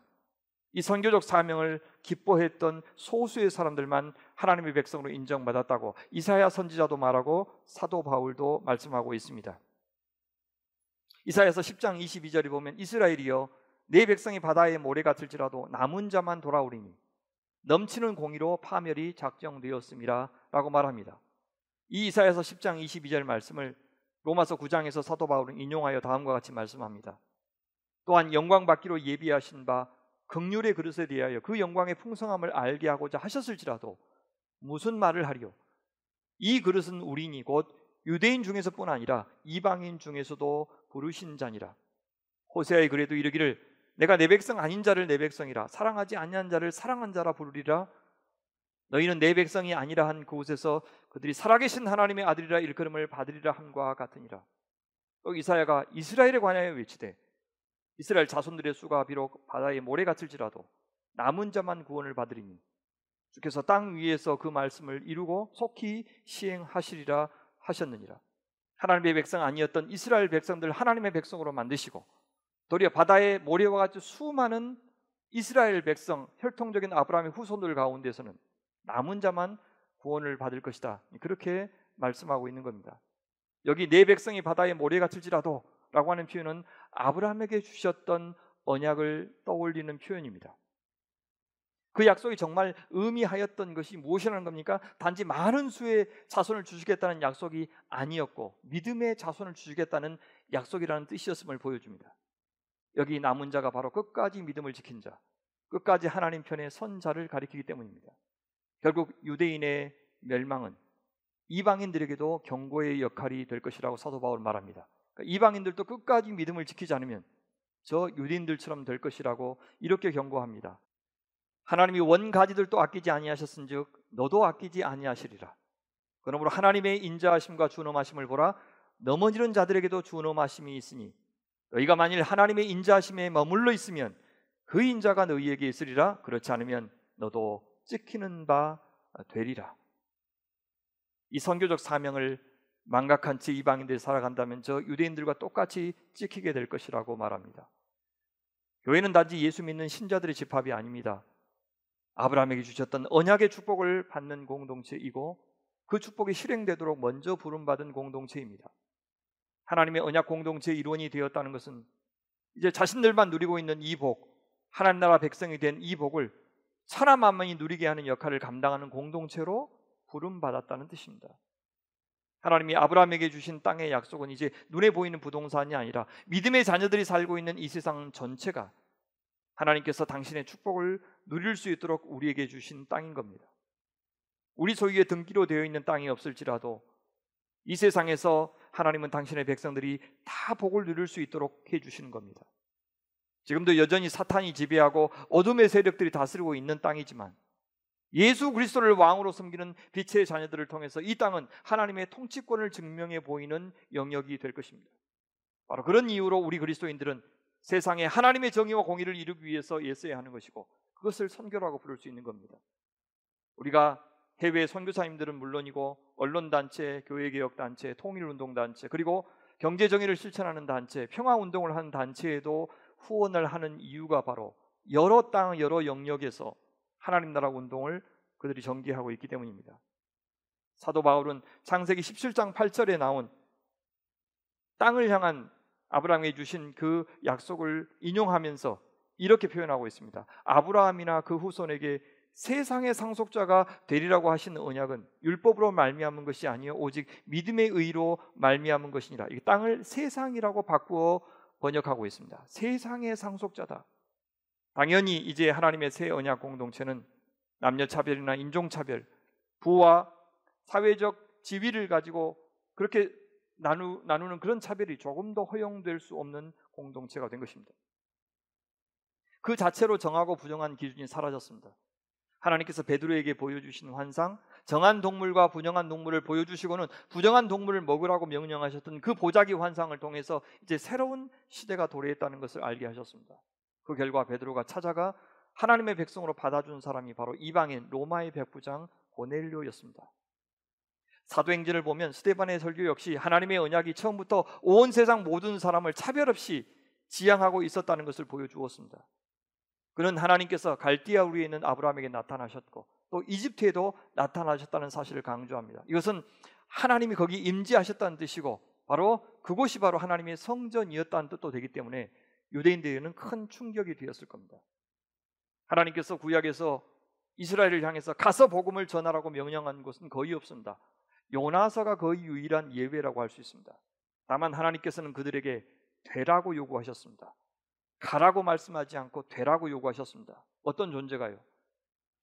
이 선교적 사명을 기뻐했던 소수의 사람들만 하나님의 백성으로 인정받았다고 이사야 선지자도 말하고 사도 바울도 말씀하고 있습니다. 이사야서 10장 22절에 보면 이스라엘이여 내 백성이 바다의 모래 같을지라도 남은 자만 돌아오리니 넘치는 공의로 파멸이 작정되었음이라 라고 말합니다. 이 이사야서 10장 22절 말씀을 로마서 9장에서 사도 바울은 인용하여 다음과 같이 말씀합니다. 또한 영광 받기로 예비하신 바 긍휼의 그릇에 대하여 그 영광의 풍성함을 알게 하고자 하셨을지라도 무슨 말을 하리요? 이 그릇은 우리니 곧 유대인 중에서뿐 아니라 이방인 중에서도 부르신 자니라. 호세아의 글에도 이르기를 내가 내 백성 아닌 자를 내 백성이라 사랑하지 아니한 자를 사랑한 자라 부르리라. 너희는 내 백성이 아니라 한 그곳에서 그들이 살아계신 하나님의 아들이라 일컬음을 받으리라 함과 같으니라. 또 이사야가 이스라엘에 관하여 외치되 이스라엘 자손들의 수가 비록 바다의 모래 같을지라도 남은 자만 구원을 받으리니 주께서 땅 위에서 그 말씀을 이루고 속히 시행하시리라 하셨느니라. 하나님의 백성 아니었던 이스라엘 백성들 하나님의 백성으로 만드시고 도리어 바다의 모래와 같이 수많은 이스라엘 백성, 혈통적인 아브라함의 후손들 가운데서는 남은 자만 구원을 받을 것이다. 그렇게 말씀하고 있는 겁니다. 여기 내 백성이 바다의 모래 같을지라도 라고 하는 표현은 아브라함에게 주셨던 언약을 떠올리는 표현입니다. 그 약속이 정말 의미하였던 것이 무엇이라는 겁니까? 단지 많은 수의 자손을 주시겠다는 약속이 아니었고 믿음의 자손을 주시겠다는 약속이라는 뜻이었음을 보여줍니다. 여기 남은 자가 바로 끝까지 믿음을 지킨 자, 끝까지 하나님 편에 선 자를 가리키기 때문입니다. 결국 유대인의 멸망은 이방인들에게도 경고의 역할이 될 것이라고 사도 바울은 말합니다. 그러니까 이방인들도 끝까지 믿음을 지키지 않으면 저 유대인들처럼 될 것이라고 이렇게 경고합니다. 하나님이 원가지들도 아끼지 아니하셨은즉 너도 아끼지 아니하시리라. 그러므로 하나님의 인자하심과 준엄하심을 보라. 넘어지는 자들에게도 준엄하심이 있으니 너희가 만일 하나님의 인자하심에 머물러 있으면 그 인자가 너희에게 있으리라. 그렇지 않으면 너도 찍히는 바 되리라. 이 선교적 사명을 망각한 채 이방인들이 살아간다면 저 유대인들과 똑같이 찍히게 될 것이라고 말합니다. 교회는 단지 예수 믿는 신자들의 집합이 아닙니다. 아브라함에게 주셨던 언약의 축복을 받는 공동체이고 그 축복이 실행되도록 먼저 부름받은 공동체입니다. 하나님의 언약 공동체의 일원이 되었다는 것은 이제 자신들만 누리고 있는 이 복, 하나님 나라 백성이 된 이 복을 천하 만민이 누리게 하는 역할을 감당하는 공동체로 부름받았다는 뜻입니다. 하나님이 아브라함에게 주신 땅의 약속은 이제 눈에 보이는 부동산이 아니라 믿음의 자녀들이 살고 있는 이 세상 전체가 하나님께서 당신의 축복을 누릴 수 있도록 우리에게 주신 땅인 겁니다. 우리 소유의 등기로 되어 있는 땅이 없을지라도 이 세상에서 하나님은 당신의 백성들이 다 복을 누릴 수 있도록 해주시는 겁니다. 지금도 여전히 사탄이 지배하고 어둠의 세력들이 다스리고 있는 땅이지만 예수 그리스도를 왕으로 섬기는 빛의 자녀들을 통해서 이 땅은 하나님의 통치권을 증명해 보이는 영역이 될 것입니다. 바로 그런 이유로 우리 그리스도인들은 세상에 하나님의 정의와 공의를 이루기 위해서 애써야 하는 것이고 그것을 선교라고 부를 수 있는 겁니다. 우리가 해외 선교사님들은 물론이고 언론단체, 교회개혁단체, 통일운동단체 그리고 경제정의를 실천하는 단체, 평화운동을 하는 단체에도 후원을 하는 이유가 바로 여러 땅, 여러 영역에서 하나님 나라 운동을 그들이 전개하고 있기 때문입니다. 사도 바울은 창세기 17장 8절에 나온 땅을 향한 아브라함에게 주신 그 약속을 인용하면서 이렇게 표현하고 있습니다. 아브라함이나 그 후손에게 세상의 상속자가 되리라고 하신 언약은 율법으로 말미암은 것이 아니요 오직 믿음의 의로 말미암은 것이니라. 이 땅을 세상이라고 바꾸어 번역하고 있습니다. 세상의 상속자다. 당연히 이제 하나님의 새 언약 공동체는 남녀차별이나 인종차별, 부와 사회적 지위를 가지고 그렇게 나누는 그런 차별이 조금 더 허용될 수 없는 공동체가 된 것입니다. 그 자체로 정하고 부정한 기준이 사라졌습니다. 하나님께서 베드로에게 보여주신 환상, 정한 동물과 부정한 동물을 보여주시고는 부정한 동물을 먹으라고 명령하셨던 그 보자기 환상을 통해서 이제 새로운 시대가 도래했다는 것을 알게 하셨습니다. 그 결과 베드로가 찾아가 하나님의 백성으로 받아준 사람이 바로 이방인 로마의 백부장 고넬료였습니다. 사도행전을 보면 스데반의 설교 역시 하나님의 언약이 처음부터 온 세상 모든 사람을 차별 없이 지향하고 있었다는 것을 보여주었습니다. 그는 하나님께서 갈디아 우리에 있는 아브라함에게 나타나셨고 또 이집트에도 나타나셨다는 사실을 강조합니다. 이것은 하나님이 거기 임재하셨다는 뜻이고 바로 그곳이 바로 하나님의 성전이었다는 뜻도 되기 때문에 유대인들에게는 큰 충격이 되었을 겁니다. 하나님께서 구약에서 이스라엘을 향해서 가서 복음을 전하라고 명령한 곳은 거의 없습니다. 요나서가 거의 유일한 예외라고 할 수 있습니다. 다만 하나님께서는 그들에게 되라고 요구하셨습니다. 가라고 말씀하지 않고 되라고 요구하셨습니다. 어떤 존재가요?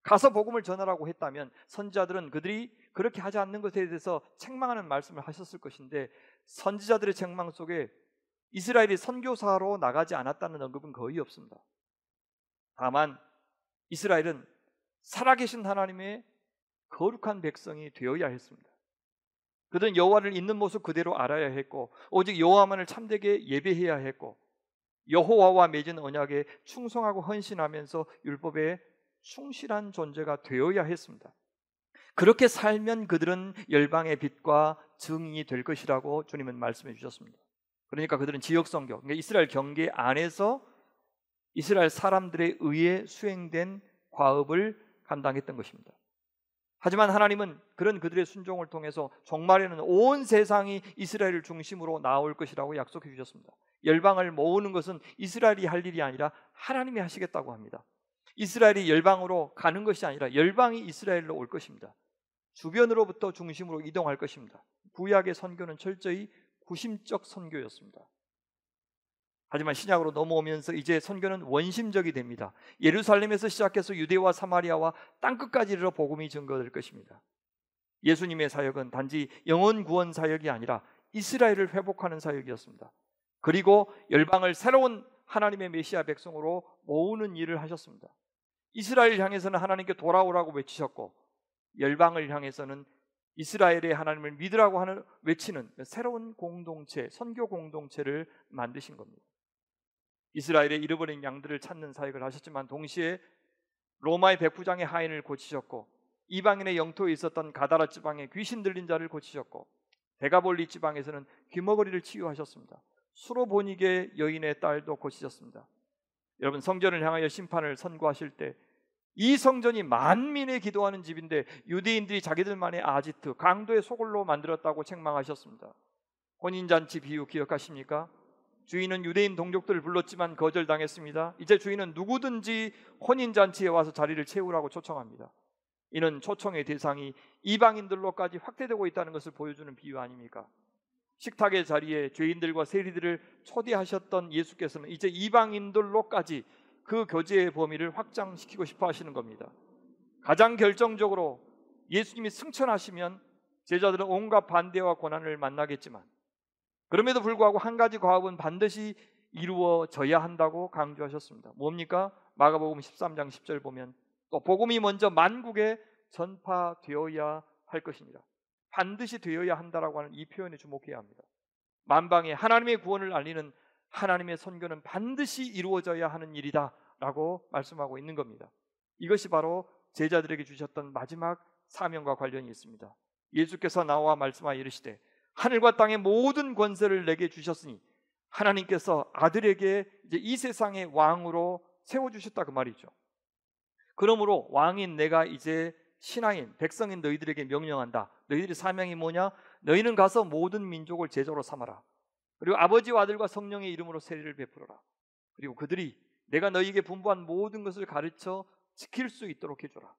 가서 복음을 전하라고 했다면 선지자들은 그들이 그렇게 하지 않는 것에 대해서 책망하는 말씀을 하셨을 것인데 선지자들의 책망 속에 이스라엘이 선교사로 나가지 않았다는 언급은 거의 없습니다. 다만 이스라엘은 살아계신 하나님의 거룩한 백성이 되어야 했습니다. 그들은 여호와를 있는 모습 그대로 알아야 했고 오직 여호와만을 참되게 예배해야 했고 여호와와 맺은 언약에 충성하고 헌신하면서 율법에 충실한 존재가 되어야 했습니다. 그렇게 살면 그들은 열방의 빛과 증인이 될 것이라고 주님은 말씀해 주셨습니다. 그러니까 그들은 지역 선교, 그러니까 이스라엘 경계 안에서 이스라엘 사람들에 의해 수행된 과업을 감당했던 것입니다. 하지만 하나님은 그런 그들의 순종을 통해서 종말에는 온 세상이 이스라엘을 중심으로 나올 것이라고 약속해 주셨습니다. 열방을 모으는 것은 이스라엘이 할 일이 아니라 하나님이 하시겠다고 합니다. 이스라엘이 열방으로 가는 것이 아니라 열방이 이스라엘로 올 것입니다. 주변으로부터 중심으로 이동할 것입니다. 구약의 선교는 철저히 구심적 선교였습니다. 하지만 신약으로 넘어오면서 이제 선교는 원심적이 됩니다. 예루살렘에서 시작해서 유대와 사마리아와 땅끝까지 이르러 복음이 증거될 것입니다. 예수님의 사역은 단지 영혼 구원 사역이 아니라 이스라엘을 회복하는 사역이었습니다. 그리고 열방을 새로운 하나님의 메시아 백성으로 모으는 일을 하셨습니다. 이스라엘을 향해서는 하나님께 돌아오라고 외치셨고 열방을 향해서는 이스라엘의 하나님을 믿으라고 외치는 새로운 공동체, 선교 공동체를 만드신 겁니다. 이스라엘의 잃어버린 양들을 찾는 사역을 하셨지만 동시에 로마의 백부장의 하인을 고치셨고 이방인의 영토에 있었던 가다라 지방의 귀신 들린 자를 고치셨고 데가볼리 지방에서는 귀머거리를 치유하셨습니다. 수로보니게 여인의 딸도 고치셨습니다. 여러분, 성전을 향하여 심판을 선고하실 때 이 성전이 만민의 기도하는 집인데 유대인들이 자기들만의 아지트, 강도의 소굴로 만들었다고 책망하셨습니다. 혼인잔치 비유 기억하십니까? 주인은 유대인 동족들을 불렀지만 거절당했습니다. 이제 주인은 누구든지 혼인잔치에 와서 자리를 채우라고 초청합니다. 이는 초청의 대상이 이방인들로까지 확대되고 있다는 것을 보여주는 비유 아닙니까? 식탁의 자리에 죄인들과 세리들을 초대하셨던 예수께서는 이제 이방인들로까지 그 교제의 범위를 확장시키고 싶어 하시는 겁니다. 가장 결정적으로 예수님이 승천하시면 제자들은 온갖 반대와 고난을 만나겠지만 그럼에도 불구하고 한 가지 과업은 반드시 이루어져야 한다고 강조하셨습니다. 뭡니까? 마가복음 13장 10절 보면 또 복음이 먼저 만국에 전파되어야 할 것입니다. 반드시 되어야 한다라고 하는 이 표현에 주목해야 합니다. 만방에 하나님의 구원을 알리는 하나님의 선교는 반드시 이루어져야 하는 일이다 라고 말씀하고 있는 겁니다. 이것이 바로 제자들에게 주셨던 마지막 사명과 관련이 있습니다. 예수께서 나와 말씀하여 이르시되 하늘과 땅의 모든 권세를 내게 주셨으니 하나님께서 아들에게 이제 이 세상의 왕으로 세워주셨다 그 말이죠. 그러므로 왕인 내가 이제 신하인 백성인 너희들에게 명령한다. 너희들의 사명이 뭐냐? 너희는 가서 모든 민족을 제자로 삼아라. 그리고 아버지와 아들과 성령의 이름으로 세례를 베풀어라. 그리고 그들이 내가 너희에게 분부한 모든 것을 가르쳐 지킬 수 있도록 해줘라.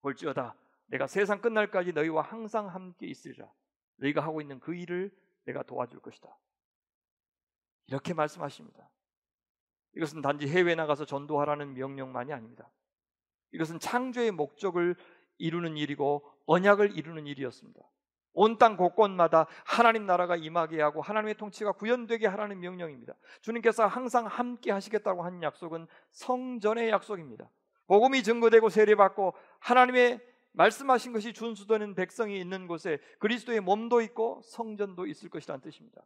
볼지어다 내가 세상 끝날까지 너희와 항상 함께 있으리라. 너희가 하고 있는 그 일을 내가 도와줄 것이다. 이렇게 말씀하십니다. 이것은 단지 해외에 나가서 전도하라는 명령만이 아닙니다. 이것은 창조의 목적을 이루는 일이고 언약을 이루는 일이었습니다. 온 땅 곳곳마다 하나님 나라가 임하게 하고 하나님의 통치가 구현되게 하라는 명령입니다. 주님께서 항상 함께 하시겠다고 하는 약속은 성전의 약속입니다. 복음이 증거되고 세례받고 하나님의 말씀하신 것이 준수되는 백성이 있는 곳에 그리스도의 몸도 있고 성전도 있을 것이라는 뜻입니다.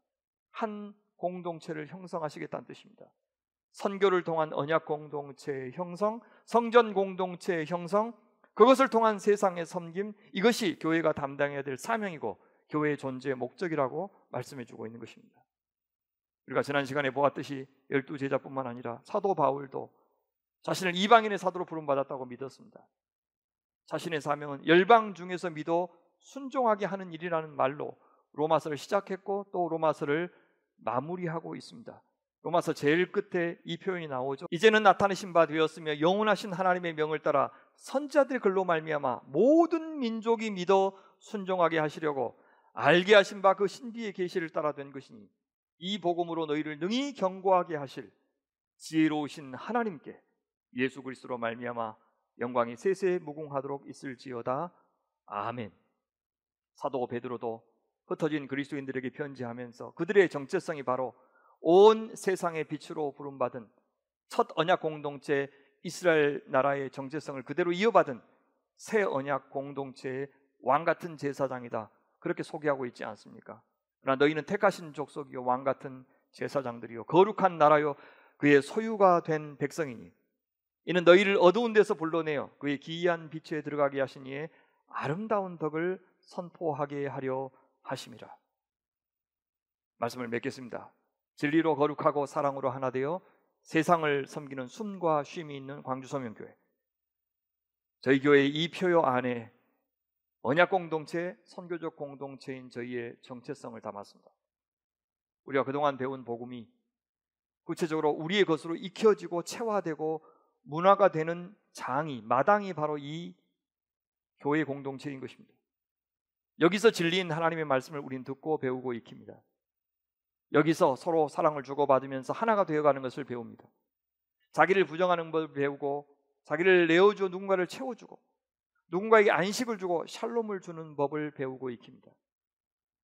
한 공동체를 형성하시겠다는 뜻입니다. 선교를 통한 언약 공동체의 형성, 성전 공동체의 형성, 그것을 통한 세상의 섬김, 이것이 교회가 담당해야 될 사명이고 교회의 존재의 목적이라고 말씀해주고 있는 것입니다. 우리가 지난 시간에 보았듯이 12제자뿐만 아니라 사도 바울도 자신을 이방인의 사도로 부름받았다고 믿었습니다. 자신의 사명은 열방 중에서 믿어 순종하게 하는 일이라는 말로 로마서를 시작했고 또 로마서를 마무리하고 있습니다. 로마서 제일 끝에 이 표현이 나오죠. 이제는 나타내신 바 되었으며 영원하신 하나님의 명을 따라 선지자들의 글로 말미암아 모든 민족이 믿어 순종하게 하시려고 알게 하신 바 그 신비의 계시를 따라 된 것이니 이 복음으로 너희를 능히 견고하게 하실 지혜로우신 하나님께 예수 그리스도로 말미암아 영광이 세세 무궁하도록 있을지어다. 아멘. 사도 베드로도 흩어진 그리스도인들에게 편지하면서 그들의 정체성이 바로 온 세상의 빛으로 부름받은 첫 언약 공동체 이스라엘 나라의 정체성을 그대로 이어받은 새 언약 공동체의 왕같은 제사장이다, 그렇게 소개하고 있지 않습니까? 그러나 너희는 택하신 족속이요 왕같은 제사장들이요 거룩한 나라요 그의 소유가 된 백성이니 이는 너희를 어두운 데서 불러내어 그의 기이한 빛에 들어가게 하신 이의 아름다운 덕을 선포하게 하려 하심이라. 말씀을 맺겠습니다. 진리로 거룩하고 사랑으로 하나 되어 세상을 섬기는 숨과 쉼이 있는 광주서명교회, 저희 교회의 이 표요 안에 언약 공동체, 선교적 공동체인 저희의 정체성을 담았습니다. 우리가 그동안 배운 복음이 구체적으로 우리의 것으로 익혀지고 체화되고 문화가 되는 장이, 마당이 바로 이 교회 공동체인 것입니다. 여기서 진리인 하나님의 말씀을 우린 듣고 배우고 익힙니다. 여기서 서로 사랑을 주고받으면서 하나가 되어가는 것을 배웁니다. 자기를 부정하는 법을 배우고 자기를 내어주어 누군가를 채워주고 누군가에게 안식을 주고 샬롬을 주는 법을 배우고 익힙니다.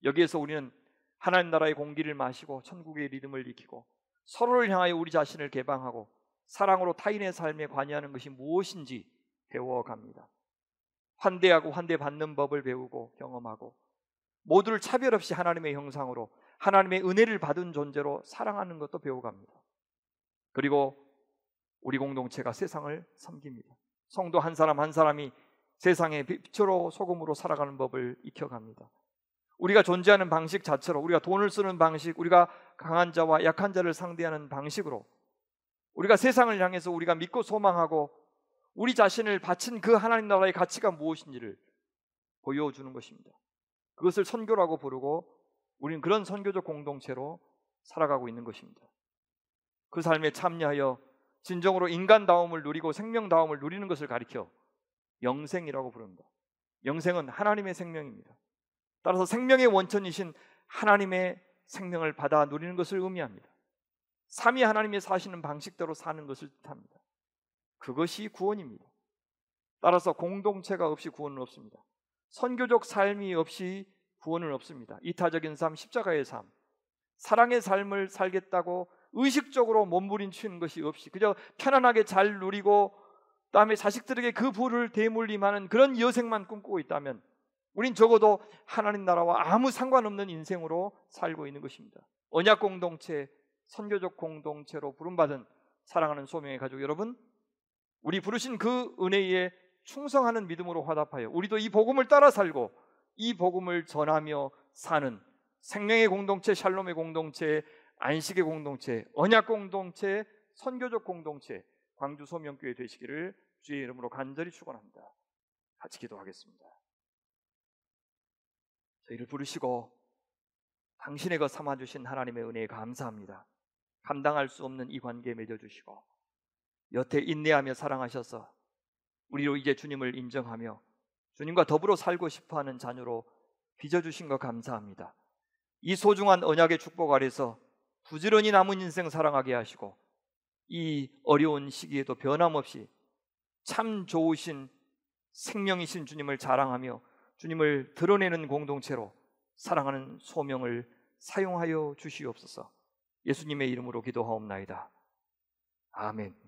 여기에서 우리는 하나님 나라의 공기를 마시고 천국의 리듬을 익히고 서로를 향하여 우리 자신을 개방하고 사랑으로 타인의 삶에 관여하는 것이 무엇인지 배워갑니다. 환대하고 환대받는 법을 배우고 경험하고 모두를 차별 없이 하나님의 형상으로 하나님의 은혜를 받은 존재로 사랑하는 것도 배워갑니다. 그리고 우리 공동체가 세상을 섬깁니다. 성도 한 사람 한 사람이 세상의 빛으로 소금으로 살아가는 법을 익혀갑니다. 우리가 존재하는 방식 자체로, 우리가 돈을 쓰는 방식, 우리가 강한 자와 약한 자를 상대하는 방식으로, 우리가 세상을 향해서 우리가 믿고 소망하고 우리 자신을 바친 그 하나님 나라의 가치가 무엇인지를 보여주는 것입니다. 그것을 선교라고 부르고 우리는 그런 선교적 공동체로 살아가고 있는 것입니다. 그 삶에 참여하여 진정으로 인간다움을 누리고 생명다움을 누리는 것을 가리켜 영생이라고 부릅니다. 영생은 하나님의 생명입니다. 따라서 생명의 원천이신 하나님의 생명을 받아 누리는 것을 의미합니다. 삼위 하나님이 사시는 방식대로 사는 것을 뜻합니다. 그것이 구원입니다. 따라서 공동체가 없이 구원은 없습니다. 선교적 삶이 없이 구원은 없습니다. 이타적인 삶, 십자가의 삶, 사랑의 삶을 살겠다고 의식적으로 몸부림치는 것이 없이 그저 편안하게 잘 누리고 그다음에 자식들에게 그 부를 대물림하는 그런 여생만 꿈꾸고 있다면 우린 적어도 하나님 나라와 아무 상관없는 인생으로 살고 있는 것입니다. 언약 공동체, 선교적 공동체로 부름받은 사랑하는 소명의 가족 여러분, 우리 부르신 그 은혜에 충성하는 믿음으로 화답하여 우리도 이 복음을 따라 살고 이 복음을 전하며 사는 생명의 공동체, 샬롬의 공동체, 안식의 공동체, 언약 공동체, 선교적 공동체, 광주 소명교회 되시기를 주의 이름으로 간절히 축원합니다. 같이 기도하겠습니다. 저희를 부르시고 당신의 것 삼아주신 하나님의 은혜에 감사합니다. 감당할 수 없는 이 관계에 맺어주시고 여태 인내하며 사랑하셔서 우리로 이제 주님을 인정하며 주님과 더불어 살고 싶어하는 자녀로 빚어주신 것 감사합니다. 이 소중한 언약의 축복 아래서 부지런히 남은 인생 사랑하게 하시고 이 어려운 시기에도 변함없이 참 좋으신 생명이신 주님을 자랑하며 주님을 드러내는 공동체로 사랑하는 소명을 사용하여 주시옵소서. 예수님의 이름으로 기도하옵나이다. 아멘.